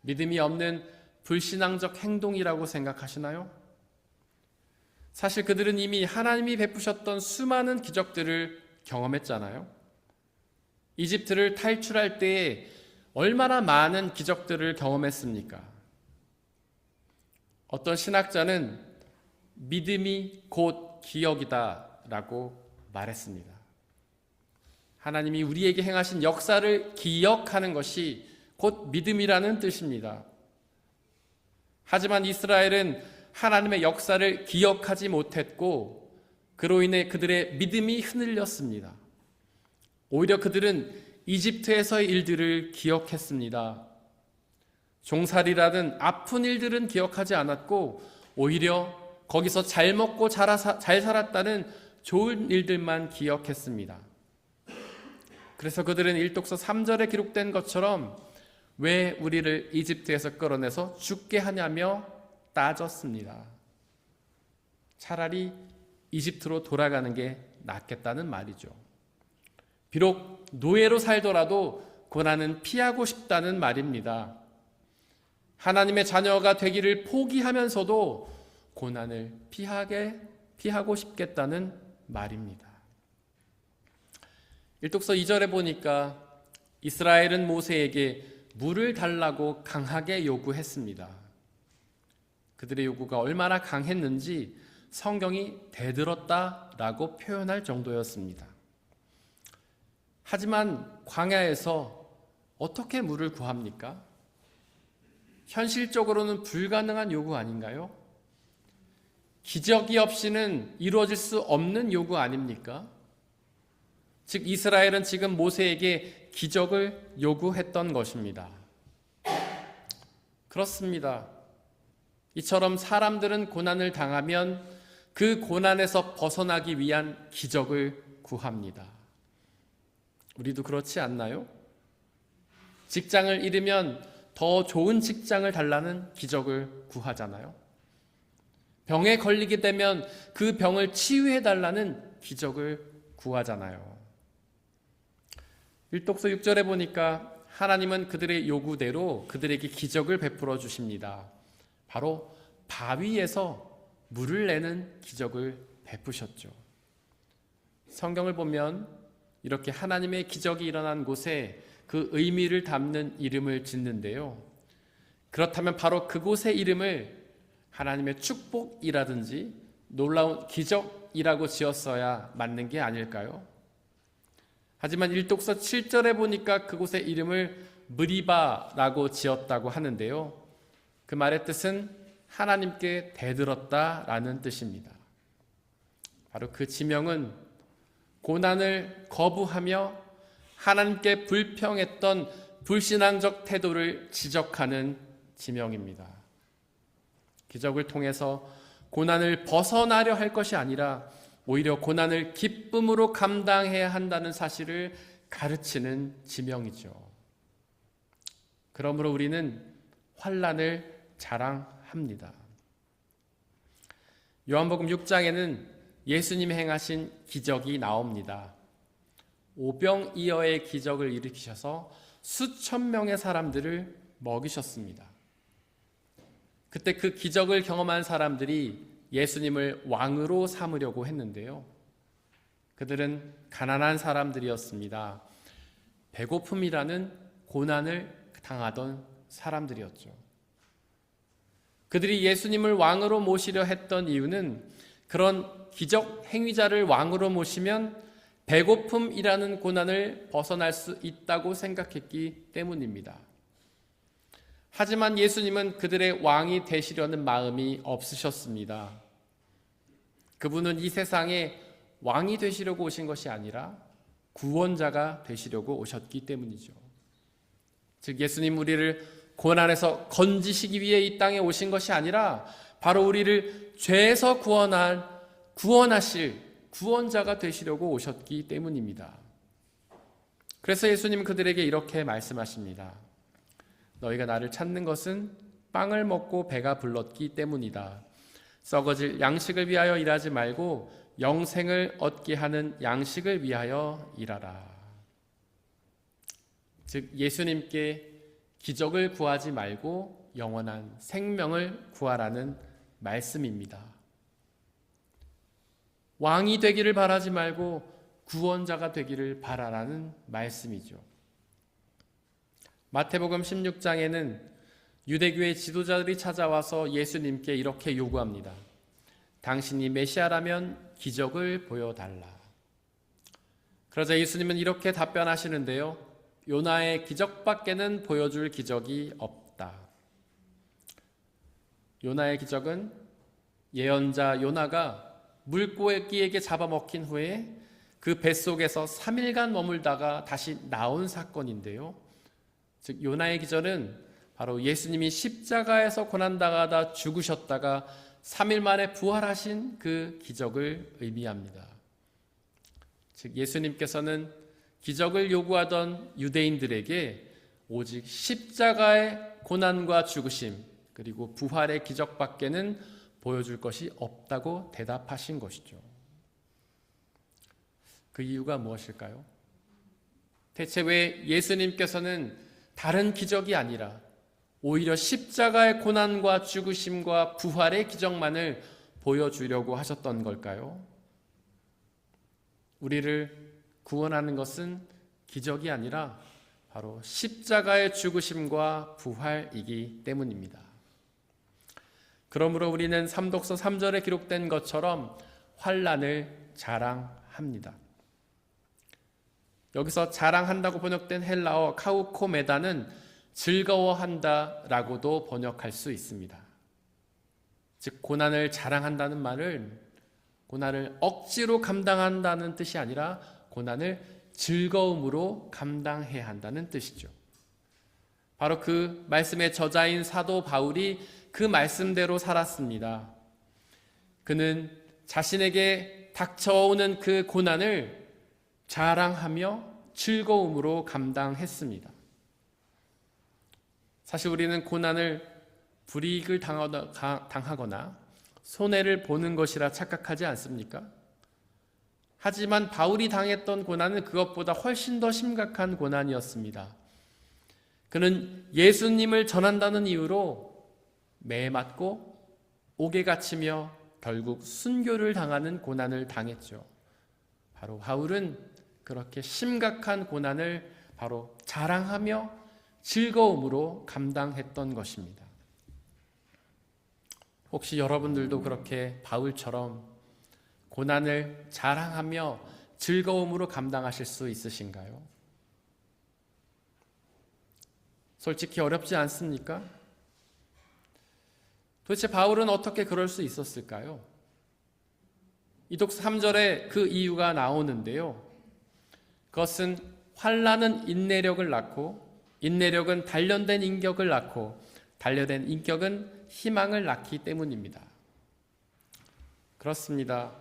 믿음이 없는 불신앙적 행동이라고 생각하시나요? 사실 그들은 이미 하나님이 베푸셨던 수많은 기적들을 경험했잖아요. 이집트를 탈출할 때에 얼마나 많은 기적들을 경험했습니까? 어떤 신학자는 믿음이 곧 기억이다 라고 말했습니다. 하나님이 우리에게 행하신 역사를 기억하는 것이 곧 믿음이라는 뜻입니다. 하지만 이스라엘은 하나님의 역사를 기억하지 못했고 그로 인해 그들의 믿음이 흔들렸습니다. 오히려 그들은 이집트에서의 일들을 기억했습니다. 종살이라든 아픈 일들은 기억하지 않았고 오히려 거기서 잘 먹고 잘 살았다는 좋은 일들만 기억했습니다. 그래서 그들은 일독서 3절에 기록된 것처럼 왜 우리를 이집트에서 끌어내서 죽게 하냐며 따졌습니다. 차라리 이집트로 돌아가는 게 낫겠다는 말이죠. 비록 노예로 살더라도 고난은 피하고 싶다는 말입니다. 하나님의 자녀가 되기를 포기하면서도 고난을 피하고 싶겠다는 말입니다. 일독서 2절에 보니까 이스라엘은 모세에게 물을 달라고 강하게 요구했습니다. 그들의 요구가 얼마나 강했는지 성경이 대들었다라고 표현할 정도였습니다. 하지만 광야에서 어떻게 물을 구합니까? 현실적으로는 불가능한 요구 아닌가요? 기적이 없이는 이루어질 수 없는 요구 아닙니까? 즉 이스라엘은 지금 모세에게 기적을 요구했던 것입니다. 그렇습니다. 이처럼 사람들은 고난을 당하면 그 고난에서 벗어나기 위한 기적을 구합니다. 우리도 그렇지 않나요? 직장을 잃으면 더 좋은 직장을 달라는 기적을 구하잖아요. 병에 걸리게 되면 그 병을 치유해 달라는 기적을 구하잖아요. 일독서 6절에 보니까 하나님은 그들의 요구대로 그들에게 기적을 베풀어 주십니다. 바로 바위에서 물을 내는 기적을 베푸셨죠. 성경을 보면 이렇게 하나님의 기적이 일어난 곳에 그 의미를 담는 이름을 짓는데요. 그렇다면 바로 그곳의 이름을 하나님의 축복이라든지 놀라운 기적이라고 지었어야 맞는 게 아닐까요? 하지만 일독서 7절에 보니까 그곳의 이름을 무리바라고 지었다고 하는데요. 그 말의 뜻은 하나님께 대들었다라는 뜻입니다. 바로 그 지명은 고난을 거부하며 하나님께 불평했던 불신앙적 태도를 지적하는 지명입니다. 기적을 통해서 고난을 벗어나려 할 것이 아니라 오히려 고난을 기쁨으로 감당해야 한다는 사실을 가르치는 지명이죠. 그러므로 우리는 환난을 자랑합니다. 요한복음 6장에는 예수님이 행하신 기적이 나옵니다. 오병이어의 기적을 일으키셔서 수천 명의 사람들을 먹이셨습니다. 그때 그 기적을 경험한 사람들이 예수님을 왕으로 삼으려고 했는데요. 그들은 가난한 사람들이었습니다. 배고픔이라는 고난을 당하던 사람들이었죠. 그들이 예수님을 왕으로 모시려 했던 이유는 그런 기적 행위자를 왕으로 모시면 배고픔이라는 고난을 벗어날 수 있다고 생각했기 때문입니다. 하지만 예수님은 그들의 왕이 되시려는 마음이 없으셨습니다. 그분은 이 세상에 왕이 되시려고 오신 것이 아니라 구원자가 되시려고 오셨기 때문이죠. 즉 예수님 우리를 고난에서 건지시기 위해 이 땅에 오신 것이 아니라 바로 우리를 죄에서 구원하실 구원자가 되시려고 오셨기 때문입니다. 그래서 예수님은 그들에게 이렇게 말씀하십니다. 너희가 나를 찾는 것은 빵을 먹고 배가 불렀기 때문이다. 썩어질 양식을 위하여 일하지 말고 영생을 얻게 하는 양식을 위하여 일하라. 즉 예수님께 기적을 구하지 말고 영원한 생명을 구하라는 말씀입니다. 왕이 되기를 바라지 말고 구원자가 되기를 바라라는 말씀이죠. 마태복음 16장에는 유대교의 지도자들이 찾아와서 예수님께 이렇게 요구합니다. 당신이 메시아라면 기적을 보여달라. 그러자 예수님은 이렇게 답변하시는데요. 요나의 기적밖에는 보여줄 기적이 없다. 요나의 기적은 예언자 요나가 물고기에게 잡아먹힌 후에 그 뱃속에서 3일간 머물다가 다시 나온 사건인데요. 즉 요나의 기적은 바로 예수님이 십자가에서 고난당하다 죽으셨다가 3일 만에 부활하신 그 기적을 의미합니다. 즉 예수님께서는 기적을 요구하던 유대인들에게 오직 십자가의 고난과 죽으심 그리고 부활의 기적밖에는 보여줄 것이 없다고 대답하신 것이죠. 그 이유가 무엇일까요? 대체 왜 예수님께서는 다른 기적이 아니라 오히려 십자가의 고난과 죽으심과 부활의 기적만을 보여주려고 하셨던 걸까요? 우리를 구원하는 것은 기적이 아니라 바로 십자가의 죽으심과 부활이기 때문입니다. 그러므로 우리는 삼독서 3절에 기록된 것처럼 환난을 자랑합니다. 여기서 자랑한다고 번역된 헬라어 카우코메다는 즐거워한다라고도 번역할 수 있습니다. 즉 고난을 자랑한다는 말은 고난을 억지로 감당한다는 뜻이 아니라 고난을 즐거움으로 감당해야 한다는 뜻이죠. 바로 그 말씀의 저자인 사도 바울이 그 말씀대로 살았습니다. 그는 자신에게 닥쳐오는 그 고난을 자랑하며 즐거움으로 감당했습니다. 사실 우리는 고난을 불이익을 당하거나 손해를 보는 것이라 착각하지 않습니까? 하지만 바울이 당했던 고난은 그것보다 훨씬 더 심각한 고난이었습니다. 그는 예수님을 전한다는 이유로 매 맞고 옥에 갇히며 결국 순교를 당하는 고난을 당했죠. 바로 바울은 그렇게 심각한 고난을 바로 자랑하며 즐거움으로 감당했던 것입니다. 혹시 여러분들도 그렇게 바울처럼 고난을 자랑하며 즐거움으로 감당하실 수 있으신가요? 솔직히 어렵지 않습니까? 도대체 바울은 어떻게 그럴 수 있었을까요? 이독서 3절에 그 이유가 나오는데요. 그것은 환난은 인내력을 낳고 인내력은 단련된 인격을 낳고 단련된 인격은 희망을 낳기 때문입니다. 그렇습니다.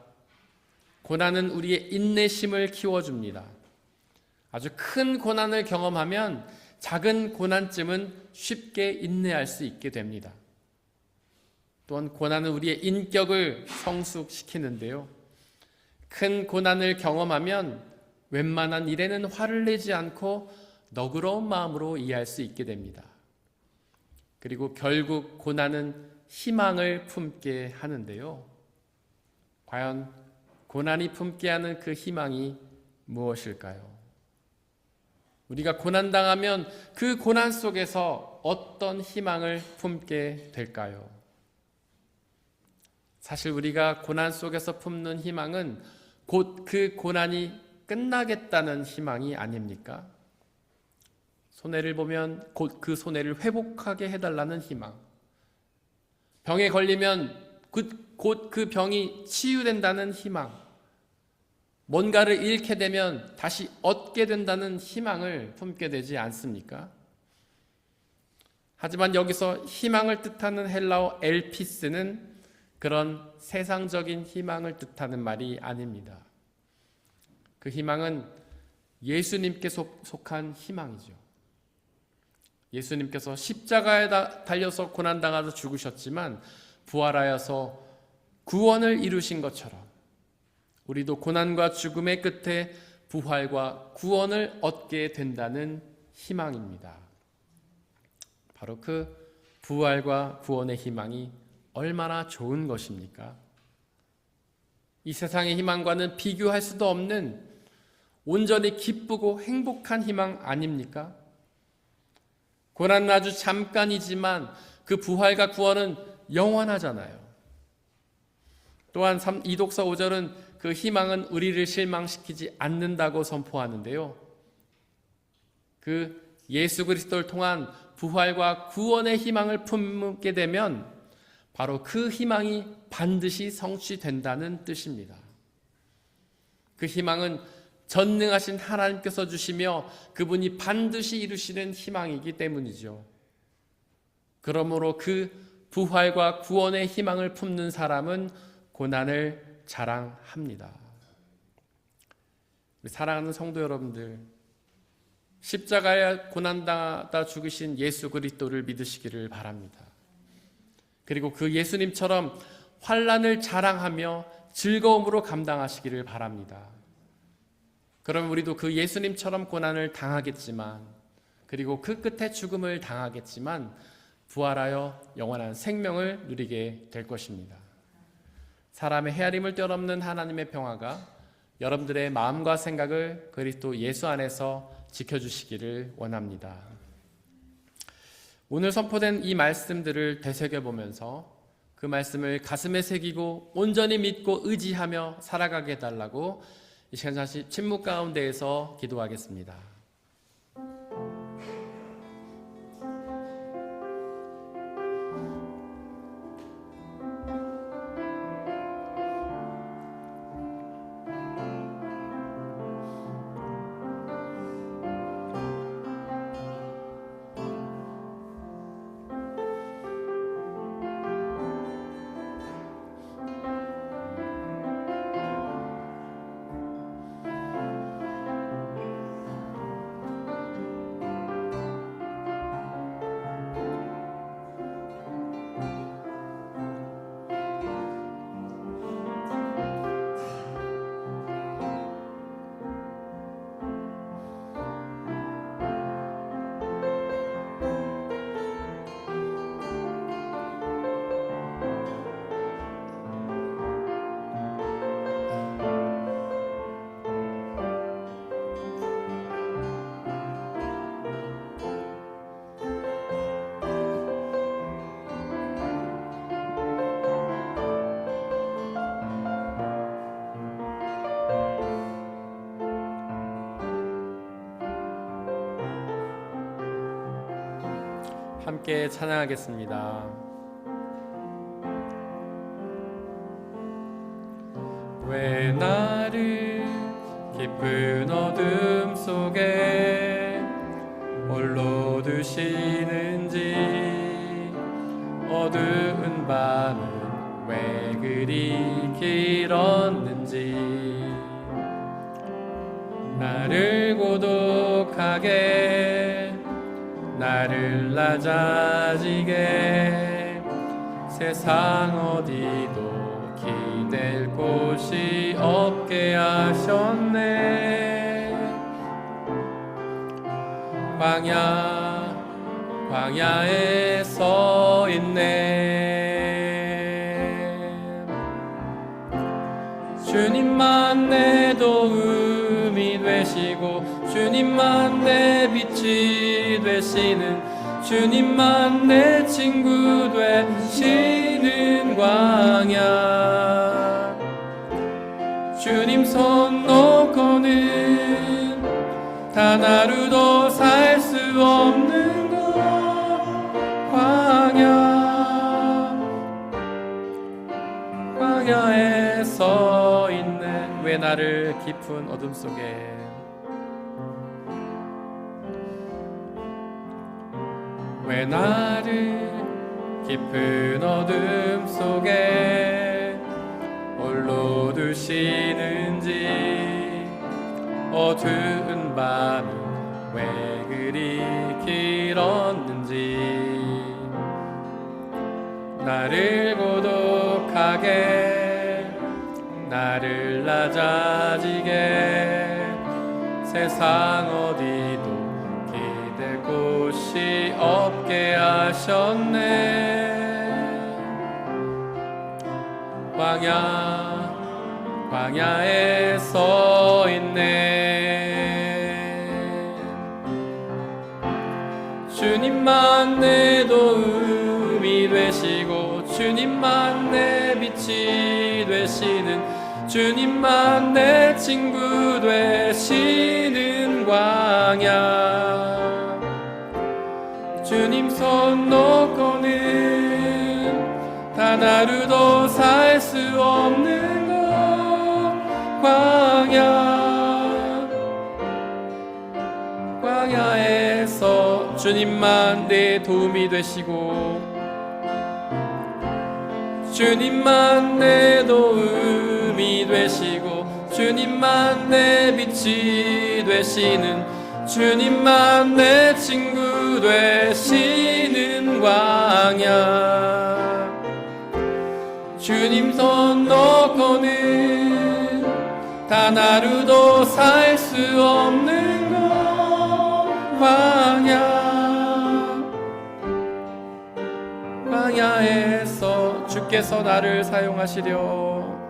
고난은 우리의 인내심을 키워줍니다. 아주 큰 고난을 경험하면 작은 고난쯤은 쉽게 인내할 수 있게 됩니다. 또한 고난은 우리의 인격을 성숙시키는데요. 큰 고난을 경험하면 웬만한 일에는 화를 내지 않고 너그러운 마음으로 이해할 수 있게 됩니다. 그리고 결국 고난은 희망을 품게 하는데요. 과연 고난이 품게 하는 그 희망이 무엇일까요? 우리가 고난당하면 그 고난 속에서 어떤 희망을 품게 될까요? 사실 우리가 고난 속에서 품는 희망은 곧 그 고난이 끝나겠다는 희망이 아닙니까? 손해를 보면 곧 그 손해를 회복하게 해달라는 희망. 병에 걸리면 곧 그 병이 치유된다는 희망. 뭔가를 잃게 되면 다시 얻게 된다는 희망을 품게 되지 않습니까? 하지만 여기서 희망을 뜻하는 헬라어 엘피스는 그런 세상적인 희망을 뜻하는 말이 아닙니다. 그 희망은 예수님께 속한 희망이죠. 예수님께서 십자가에 달려서 고난당하서 죽으셨지만 부활하여서 구원을 이루신 것처럼 우리도 고난과 죽음의 끝에 부활과 구원을 얻게 된다는 희망입니다. 바로 그 부활과 구원의 희망이 얼마나 좋은 것입니까? 이 세상의 희망과는 비교할 수도 없는 온전히 기쁘고 행복한 희망 아닙니까? 고난은 아주 잠깐이지만 그 부활과 구원은 영원하잖아요. 또한 이독서 5절은 그 희망은 우리를 실망시키지 않는다고 선포하는데요. 그 예수 그리스도를 통한 부활과 구원의 희망을 품게 되면 바로 그 희망이 반드시 성취된다는 뜻입니다. 그 희망은 전능하신 하나님께서 주시며 그분이 반드시 이루시는 희망이기 때문이죠. 그러므로 그 부활과 구원의 희망을 품는 사람은 고난을 자랑합니다. 사랑하는 성도 여러분들, 십자가에 고난당하다 죽으신 예수 그리스도를 믿으시기를 바랍니다. 그리고 그 예수님처럼 환난을 자랑하며 즐거움으로 감당하시기를 바랍니다. 그럼 우리도 그 예수님처럼 고난을 당하겠지만, 그리고 그 끝에 죽음을 당하겠지만 부활하여 영원한 생명을 누리게 될 것입니다. 사람의 헤아림을 뛰어넘는 하나님의 평화가 여러분들의 마음과 생각을 그리스도 예수 안에서 지켜주시기를 원합니다. 오늘 선포된 이 말씀들을 되새겨보면서 그 말씀을 가슴에 새기고 온전히 믿고 의지하며 살아가게 해달라고 이 시간 잠시 침묵 가운데에서 기도하겠습니다. 함께 찬양하겠습니다. 왜 나를 깊은 어둠 속에 홀로 두시는지, 어두운 밤은 왜 그리 길었는지, 나를 고독하게 나를 낮아지게 세상 어디도 기댈 곳이 없게 하셨네. 광야에 서 있네. 주님만 내 도움이 되시고 주님만 내 빛이 되시는, 주님만 내 친구 되시는 광야. 주님 손 놓고는 단 하루도 살 수 없는 곳 광야에 서 있네. 왜 나를 깊은 어둠 속에, 왜 나를 깊은 어둠 속에 홀로 두시는지, 어두운 밤은 왜 그리 길었는지, 나를 고독하게 나를 낮아지게 세상 어디도 기댈 곳이 없게 하셨네. 광야에 서 있네. 주님만 내 도움이 되시고 주님만 내 빛이 되시는, 주님만 내 친구 되시는 광야. 주님 손 놓고는 단 하루도 살 수 없는 것 광야에서 주님만 내 도움이 되시고 주님만 내 도움이 되시고 주님만 내 빛이 되시는 주님만 내 친구 되시는 광야. 주님 손 놓고는 단 하루도 살 수 없는 것 광야에서 주께서 나를 사용하시려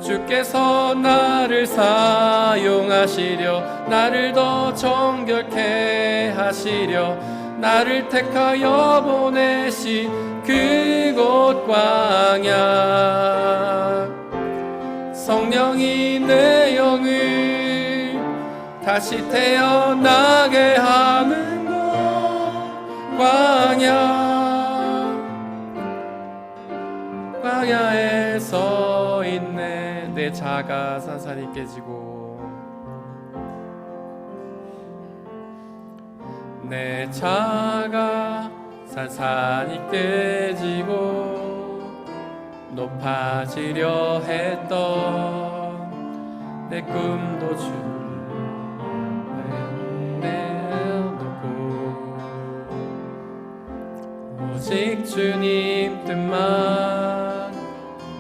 주께서 나를 사용하시려 나를 더 정결케 하시려 나를 택하여 보내신 그곳 광야. 성령이 내 영을 다시 태어나게 하는 것 광야에 서 있네. 내 자가 산산이 깨지고 내 자가 산산이 깨지고 높아지려 했던 내 꿈도 내놓고 오직 주님 뜻만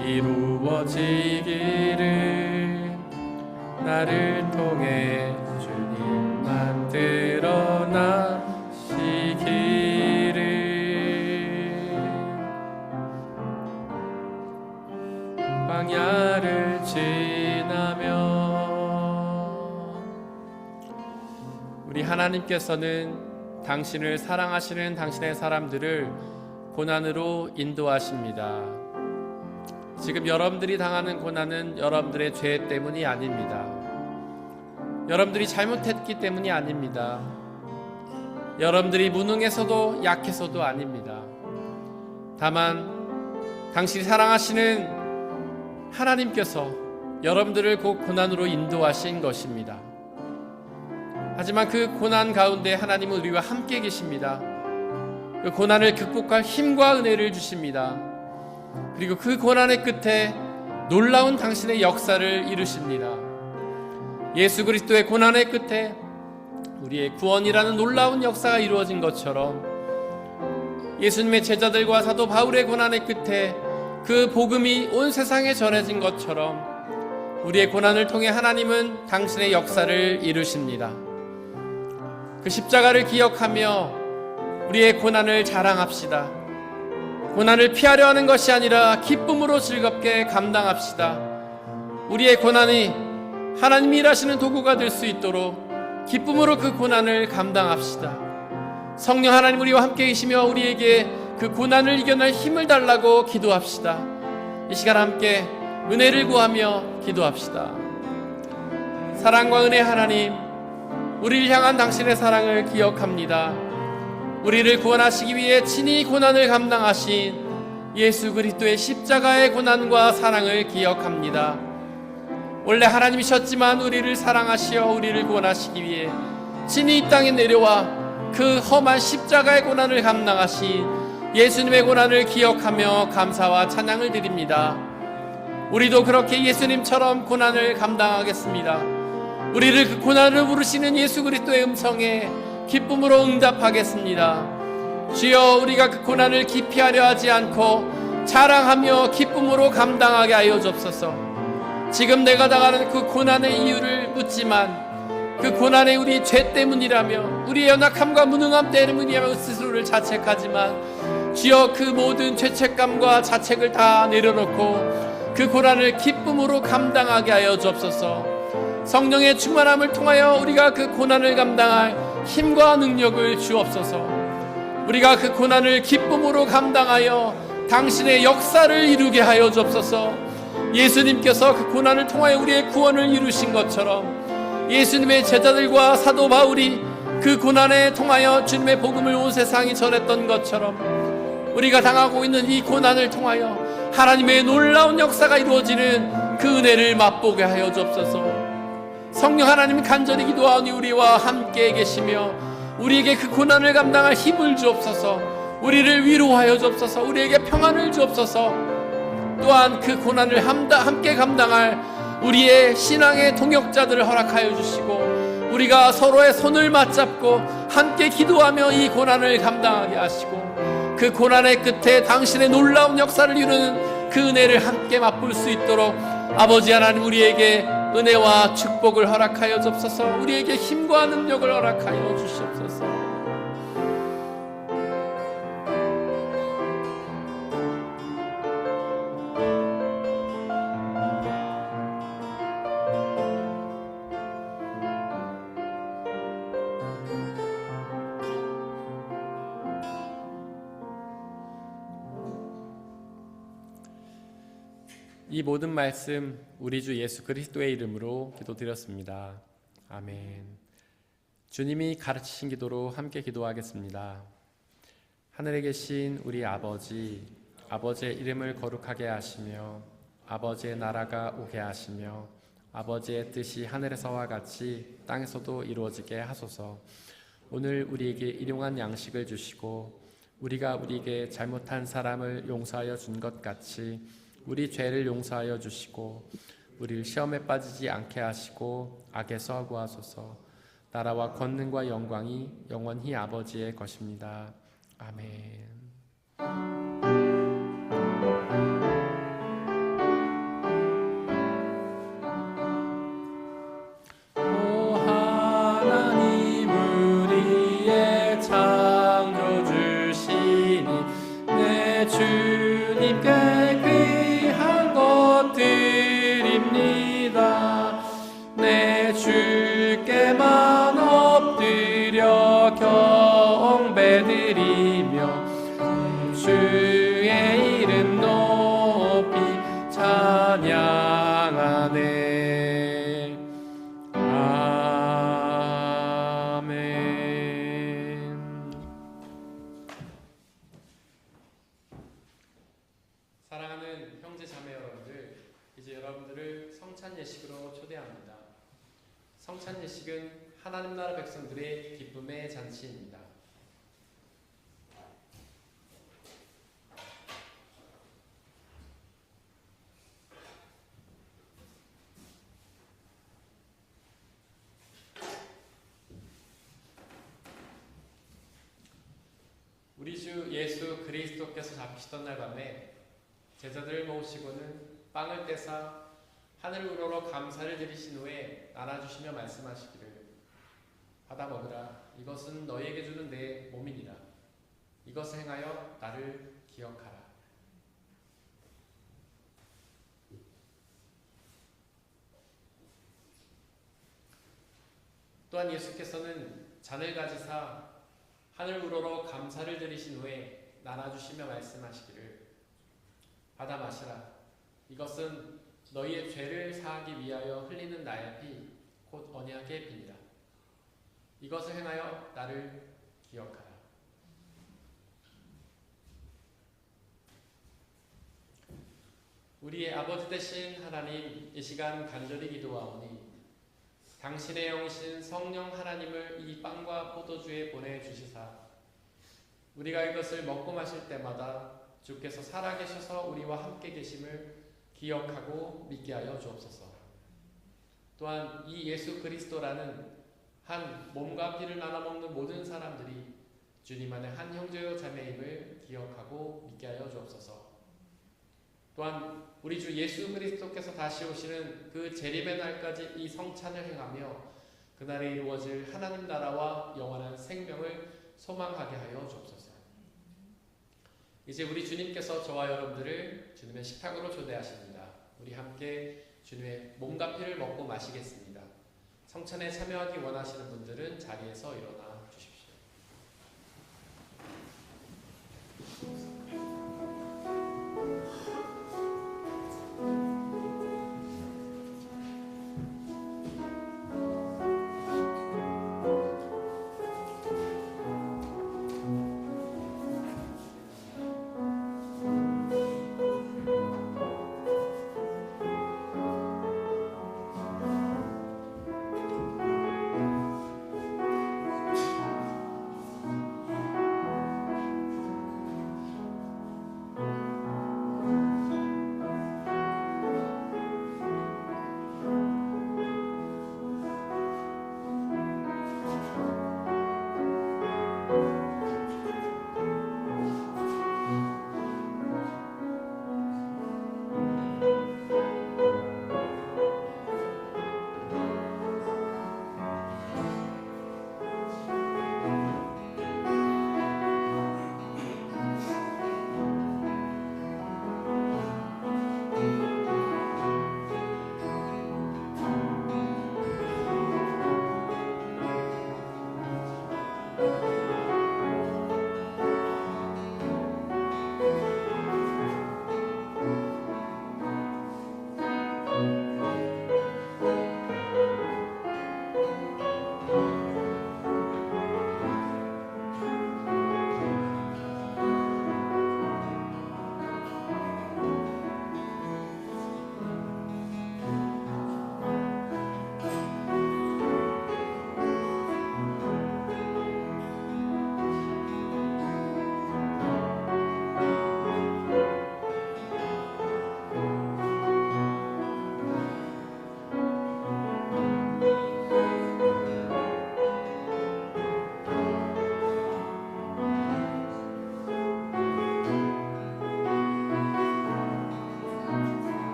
이루어지기를 나를 통해 주님만 드러나시기를. 광야를 지나며 우리 하나님께서는 당신을 사랑하시는 당신의 사람들을 고난으로 인도하십니다. 지금 여러분들이 당하는 고난은 여러분들의 죄 때문이 아닙니다. 여러분들이 잘못했기 때문이 아닙니다. 여러분들이 무능해서도 약해서도 아닙니다. 다만 당신이 사랑하시는 하나님께서 여러분들을 그 고난으로 인도하신 것입니다. 하지만 그 고난 가운데 하나님은 우리와 함께 계십니다. 그 고난을 극복할 힘과 은혜를 주십니다. 그리고 그 고난의 끝에 놀라운 당신의 역사를 이루십니다. 예수 그리스도의 고난의 끝에 우리의 구원이라는 놀라운 역사가 이루어진 것처럼 예수님의 제자들과 사도 바울의 고난의 끝에 그 복음이 온 세상에 전해진 것처럼 우리의 고난을 통해 하나님은 당신의 역사를 이루십니다. 그 십자가를 기억하며 우리의 고난을 자랑합시다. 고난을 피하려 하는 것이 아니라 기쁨으로 즐겁게 감당합시다. 우리의 고난이 하나님이 일하시는 도구가 될 수 있도록 기쁨으로 그 고난을 감당합시다. 성령 하나님 우리와 함께 계시며 우리에게 그 고난을 이겨낼 힘을 달라고 기도합시다. 이 시간 함께 은혜를 구하며 기도합시다. 사랑과 은혜 하나님, 우리를 향한 당신의 사랑을 기억합니다. 우리를 구원하시기 위해 친히 고난을 감당하신 예수 그리스도의 십자가의 고난과 사랑을 기억합니다. 원래 하나님이셨지만 우리를 사랑하시어 우리를 구원하시기 위해 친히 이 땅에 내려와 그 험한 십자가의 고난을 감당하신 예수님의 고난을 기억하며 감사와 찬양을 드립니다. 우리도 그렇게 예수님처럼 고난을 감당하겠습니다. 우리를 그 고난을 부르시는 예수 그리스도의 음성에 기쁨으로 응답하겠습니다. 주여, 우리가 그 고난을 기피하려 하지 않고 자랑하며 기쁨으로 감당하게 하여 주옵소서. 지금 내가 당하는 그 고난의 이유를 묻지만 그 고난이 우리 죄 때문이라며 우리의 연약함과 무능함 때문이라며 스스로를 자책하지만 주여, 그 모든 죄책감과 자책을 다 내려놓고 그 고난을 기쁨으로 감당하게 하여 주옵소서. 성령의 충만함을 통하여 우리가 그 고난을 감당할 힘과 능력을 주옵소서. 우리가 그 고난을 기쁨으로 감당하여 당신의 역사를 이루게 하여 주옵소서. 예수님께서 그 고난을 통하여 우리의 구원을 이루신 것처럼 예수님의 제자들과 사도 바울이 그 고난에 통하여 주님의 복음을 온 세상이 전했던 것처럼 우리가 당하고 있는 이 고난을 통하여 하나님의 놀라운 역사가 이루어지는 그 은혜를 맛보게 하여 주옵소서. 성령 하나님, 간절히 기도하오니 우리와 함께 계시며 우리에게 그 고난을 감당할 힘을 주옵소서. 우리를 위로하여 주옵소서. 우리에게 평안을 주옵소서. 또한 그 고난을 함께 감당할 우리의 신앙의 동역자들을 허락하여 주시고 우리가 서로의 손을 맞잡고 함께 기도하며 이 고난을 감당하게 하시고 그 고난의 끝에 당신의 놀라운 역사를 이루는 그 은혜를 함께 맛볼 수 있도록 아버지 하나님, 우리에게 은혜와 축복을 허락하여 주옵소서. 우리에게 힘과 능력을 허락하여 주시옵소서. 이 모든 말씀 우리 주 예수 그리스도의 이름으로 기도드렸습니다. 아멘. 주님이 가르치신 기도로 함께 기도하겠습니다. 하늘에 계신 우리 아버지, 아버지의 이름을 거룩하게 하시며 아버지의 나라가 오게 하시며 아버지의 뜻이 하늘에서와 같이 땅에서도 이루어지게 하소서. 오늘 우리에게 일용할 양식을 주시고 우리가 우리에게 잘못한 사람을 용서하여 준 것 같이 우리 죄를 용서하여 주시고 우리를 시험에 빠지지 않게 하시고 악에서 구하소서. 나라와 권능과 영광이 영원히 아버지의 것입니다. 아멘. 오 하나님, 우리의 창조주시니 내 주님께 드립니다. 내 주께만 엎드려 경배드리며 주의 이름 높이 찬양하네. 아멘. 사랑하는 형제 자매 여러분들, 이제 여러분들을 성찬 예식으로 초대합니다. 성찬 예식은 하나님 나라 백성들의 기쁨의 잔치입니다. 우리 주 예수 그리스도께서 잡히시던 날 밤에 제자들을 모으시고는 빵을 떼사 하늘 우러러 감사를 드리신 후에 나눠주시며 말씀하시기를, 받아 먹으라. 이것은 너희에게 주는 내 몸이니라. 이것을 행하여 나를 기억하라. 또한 예수께서는 잔을 가지사 하늘 우러러 감사를 드리신 후에 나눠주시며 말씀하시기를, 받아 마시라. 이것은 너희의 죄를 사하기 위하여 흘리는 나의 피, 곧 언약의 피니라. 이것을 행하여 나를 기억하라. 우리의 아버지 되신 하나님, 이 시간 간절히 기도하오니 당신의 영이신 성령 하나님을 이 빵과 포도주에 보내주시사 우리가 이것을 먹고 마실 때마다 주께서 살아계셔서 우리와 함께 계심을 기억하고 믿게 하여 주옵소서. 또한 이 예수 그리스도라는 한 몸과 피를 나눠 먹는 모든 사람들이 주님 안에 한 형제요 자매임을 기억하고 믿게 하여 주옵소서. 또한 우리 주 예수 그리스도께서 다시 오시는 그 재림의 날까지 이 성찬을 행하며 그날에 이루어질 하나님 나라와 영원한 생명을 소망하게 하여 주옵소서. 이제 우리 주님께서 저와 여러분들을 주님의 식탁으로 초대하십니다. 우리 함께 주님의 몸과 피를 먹고 마시겠습니다. 성찬에 참여하기 원하시는 분들은 자리에서 일어나 주십시오.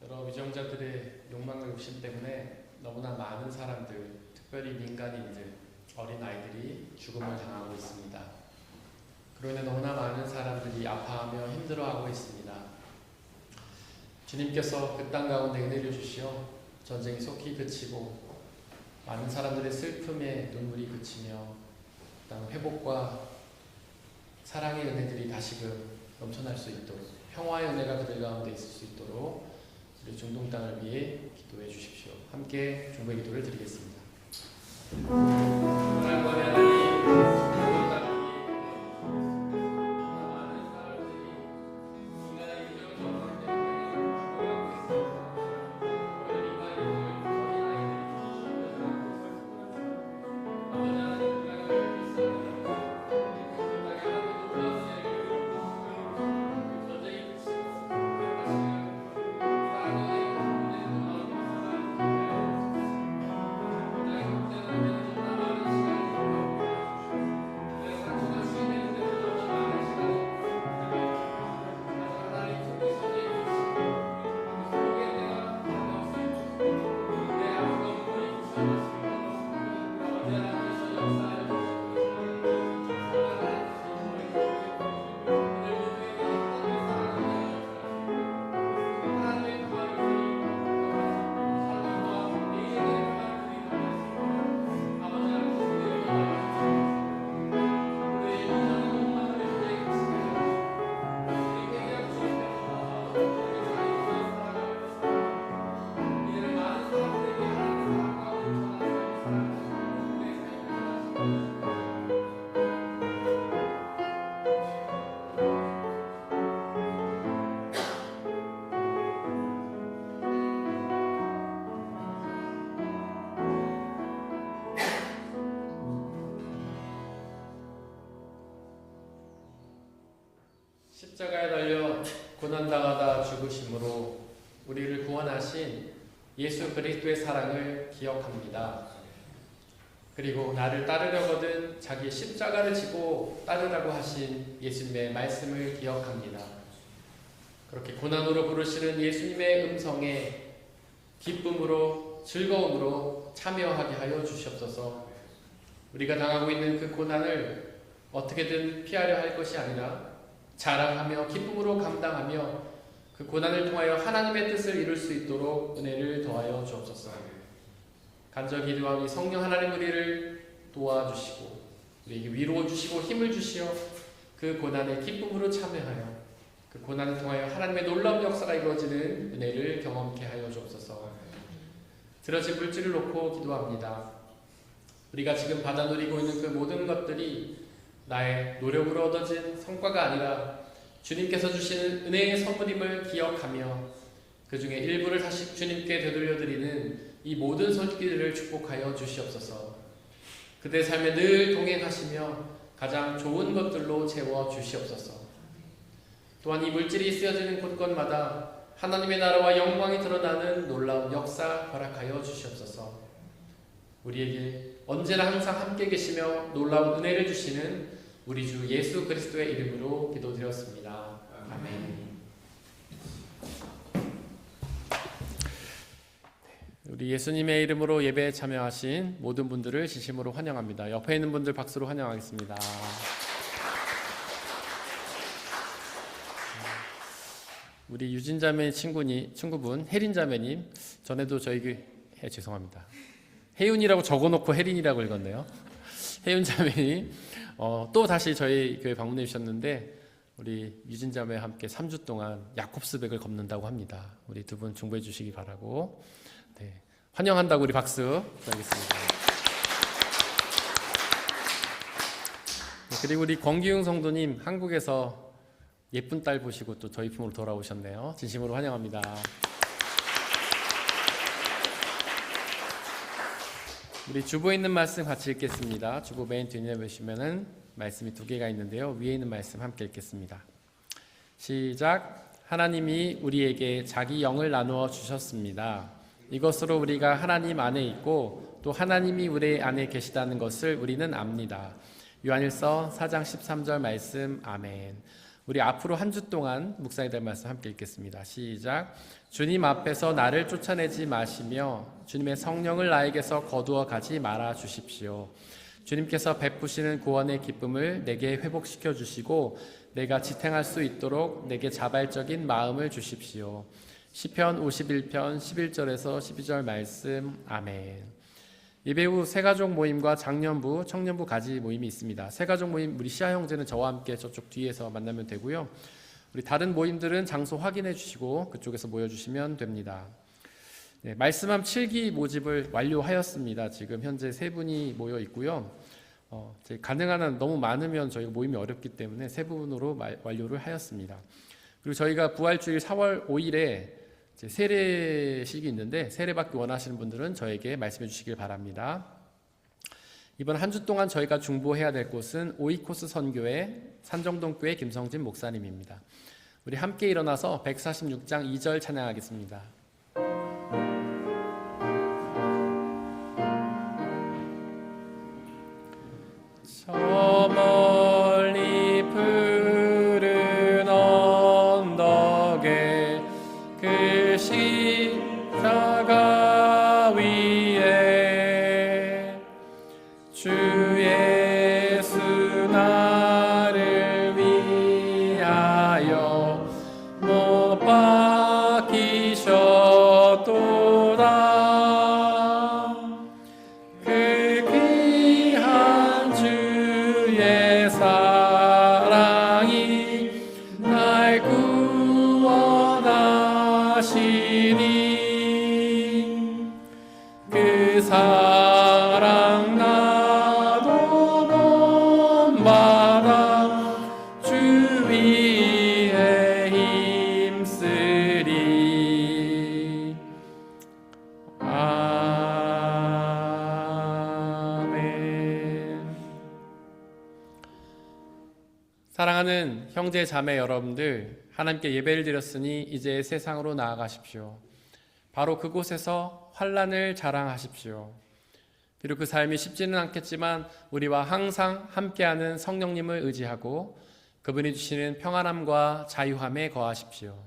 여러 위정자들의 욕망과 욕심 때문에 너무나 많은 사람들, 특별히 민간인들, 어린 아이들이 죽음을 당하고 있습니다. 그로 인해 너무나 많은 사람들이 아파하며 힘들어하고 있습니다. 주님께서 그 땅 가운데 은혜를 주시어 전쟁이 속히 그치고 많은 사람들의 슬픔에 눈물이 그치며 땅 회복과 사랑의 은혜들이 다시금 넘쳐날 수 있도록, 평화의 은혜가 그들 가운데 있을 수 있도록 우리 중동 땅을 위해 기도해 주십시오. 함께 중보의 기도를 드리겠습니다. 하나님의 하나님, 중동 땅을 위해 많은 사람들이 인간의 인정을 정하는 데 어린 인간들, 어린 아이들 십자가에 달려 고난당하다 죽으심으로 우리를 구원하신 예수 그리스도의 사랑을 기억합니다. 그리고 나를 따르려거든 자기의 십자가를 지고 따르라고 하신 예수님의 말씀을 기억합니다. 그렇게 고난으로 부르시는 예수님의 음성에 기쁨으로 즐거움으로 참여하게 하여 주시옵소서. 우리가 당하고 있는 그 고난을 어떻게든 피하려 할 것이 아니라 자랑하며 기쁨으로 감당하며 그 고난을 통하여 하나님의 뜻을 이룰 수 있도록 은혜를 더하여 주옵소서. 간절히 기도하니 성령 하나님 우리를 도와주시고 우리에게 위로 주시고 힘을 주시어 그 고난에 기쁨으로 참여하여 그 고난을 통하여 하나님의 놀라운 역사가 이루어지는 은혜를 경험케 하여 주옵소서. 들어진 물질을 놓고 기도합니다. 우리가 지금 받아 누리고 있는 그 모든 것들이 나의 노력으로 얻어진 성과가 아니라 주님께서 주시는 은혜의 선물임을 기억하며 그 중에 일부를 다시 주님께 되돌려드리는 이 모든 손길들을 축복하여 주시옵소서. 그대 삶에 늘 동행하시며 가장 좋은 것들로 채워 주시옵소서. 또한 이 물질이 쓰여지는 곳곳마다 하나님의 나라와 영광이 드러나는 놀라운 역사 허락하여 주시옵소서. 우리에게 언제나 항상 함께 계시며 놀라운 은혜를 주시는 우리 주 예수 그리스도의 이름으로 기도드렸습니다. 아멘. 우리 예수님의 이름으로 예배에 참여하신 모든 분들을 진심으로 환영합니다. 옆에 있는 분들 박수로 환영하겠습니다. 우리 유진 자매 친구분 혜린 자매님, 전에도 죄송합니다. 혜윤이라고 적어놓고 혜린이라고 읽었네요. 혜윤 자매님 또 다시 저희 교회 방문해 주셨는데 우리 유진 자매와 함께 3주 동안 야콥스백을 걷는다고 합니다. 우리 두 분 중보해 주시기 바라고. 네, 환영한다고 우리 박수 부탁드리겠습니다. 네, 그리고 우리 권기웅 성도님 한국에서 예쁜 딸 보시고 또 저희 품으로 돌아오셨네요. 진심으로 환영합니다. 우리 주보에 있는 말씀 같이 읽겠습니다. 주보 맨 뒤에 보시면은 말씀이 2개가 있는데요. 위에 있는 말씀 함께 읽겠습니다. 시작. 하나님이 우리에게 자기 영을 나누어 주셨습니다. 이것으로 우리가 하나님 안에 있고 또 하나님이 우리 안에 계시다는 것을 우리는 압니다. 요한일서 4장 13절 말씀. 아멘. 우리 앞으로 한 주 동안 묵상의 말씀 함께 읽겠습니다. 시작. 주님 앞에서 나를 쫓아내지 마시며 주님의 성령을 나에게서 거두어 가지 말아 주십시오. 주님께서 베푸시는 구원의 기쁨을 내게 회복시켜 주시고 내가 지탱할 수 있도록 내게 자발적인 마음을 주십시오. 시편 51편 11절에서 12절 말씀. 아멘. 예배 후 새가족 모임과 장년부, 청년부 가지 모임이 있습니다. 새가족 모임 우리 시아 형제는 저와 함께 저쪽 뒤에서 만나면 되고요. 우리 다른 모임들은 장소 확인해 주시고 그쪽에서 모여주시면 됩니다. 네, 말씀함 7기 모집을 완료하였습니다. 지금 현재 3분이 모여 있고요. 가능한 한 너무 많으면 저희가 모임이 어렵기 때문에 3분으로 완료를 하였습니다. 그리고 저희가 부활주일 4월 5일에 세례식이 있는데 세례받기 원하시는 분들은 저에게 말씀해 주시길 바랍니다. 이번 한 주 동안 저희가 중보해야 될 곳은 오이코스 선교회 산정동교회 김성진 목사님입니다. 우리 함께 일어나서 146장 2절 찬양하겠습니다. 저 멀리 푸른 언덕에 그 십자가 위에 주 예수 나를 위하여 못 박히셨도다. 그 귀한 주의 사랑이 날 구원하시니 그 사랑 나도 본받아 주 위에 힘쓰리. 아멘. 사랑하는 형제 자매 여러분들, 하나님께 예배를 드렸으니 이제 세상으로 나아가십시오. 바로 그곳에서 환난을 자랑하십시오. 비록 그 삶이 쉽지는 않겠지만 우리와 항상 함께하는 성령님을 의지하고 그분이 주시는 평안함과 자유함에 거하십시오.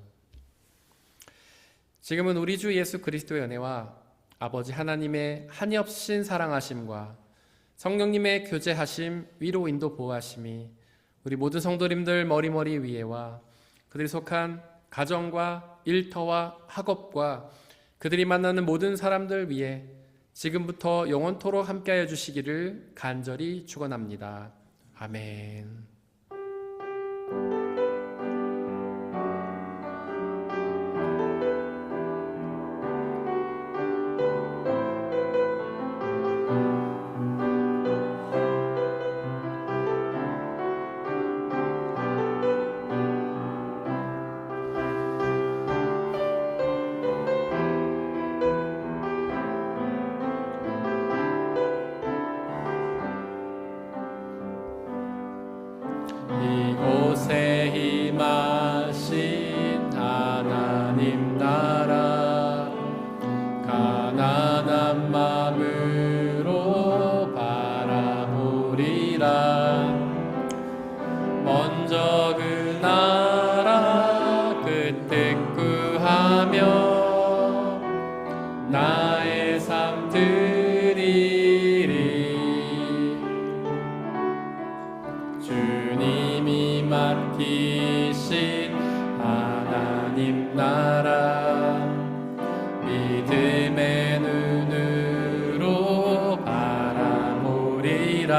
지금은 우리 주 예수 그리스도의 은혜와 아버지 하나님의 한이없으신 사랑하심과 성령님의 교제하심, 위로 인도 보호하심이 우리 모든 성도님들 머리머리 위에와 그들이 속한 가정과 일터와 학업과 그들이 만나는 모든 사람들 위에 지금부터 영원토록 함께하여 주시기를 간절히 축원합니다. 아멘. 이곳에 임하신 하나님 나라 가난한 마음으로 바라보리라. 먼저 그 나라 그 뜻 구하며 나의 삶 드리리. 주님이 맡기신 하나님 나라 믿음의 눈으로 바라보리라.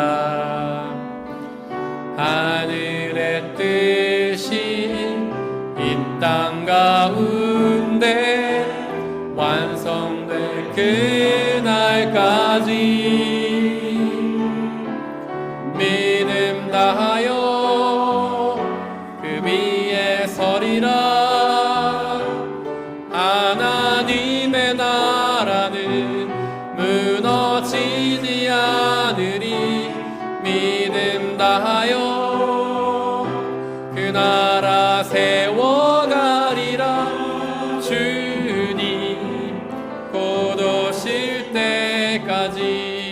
하늘의 뜻이 이 땅 가운데 완성될 그날까지 믿음 다하여 그 위에 서리라. 하나님의 나라는 무너지지 않으리. 믿음 다하여 그 나라 세워가리라. 주님 곧 오실 때까지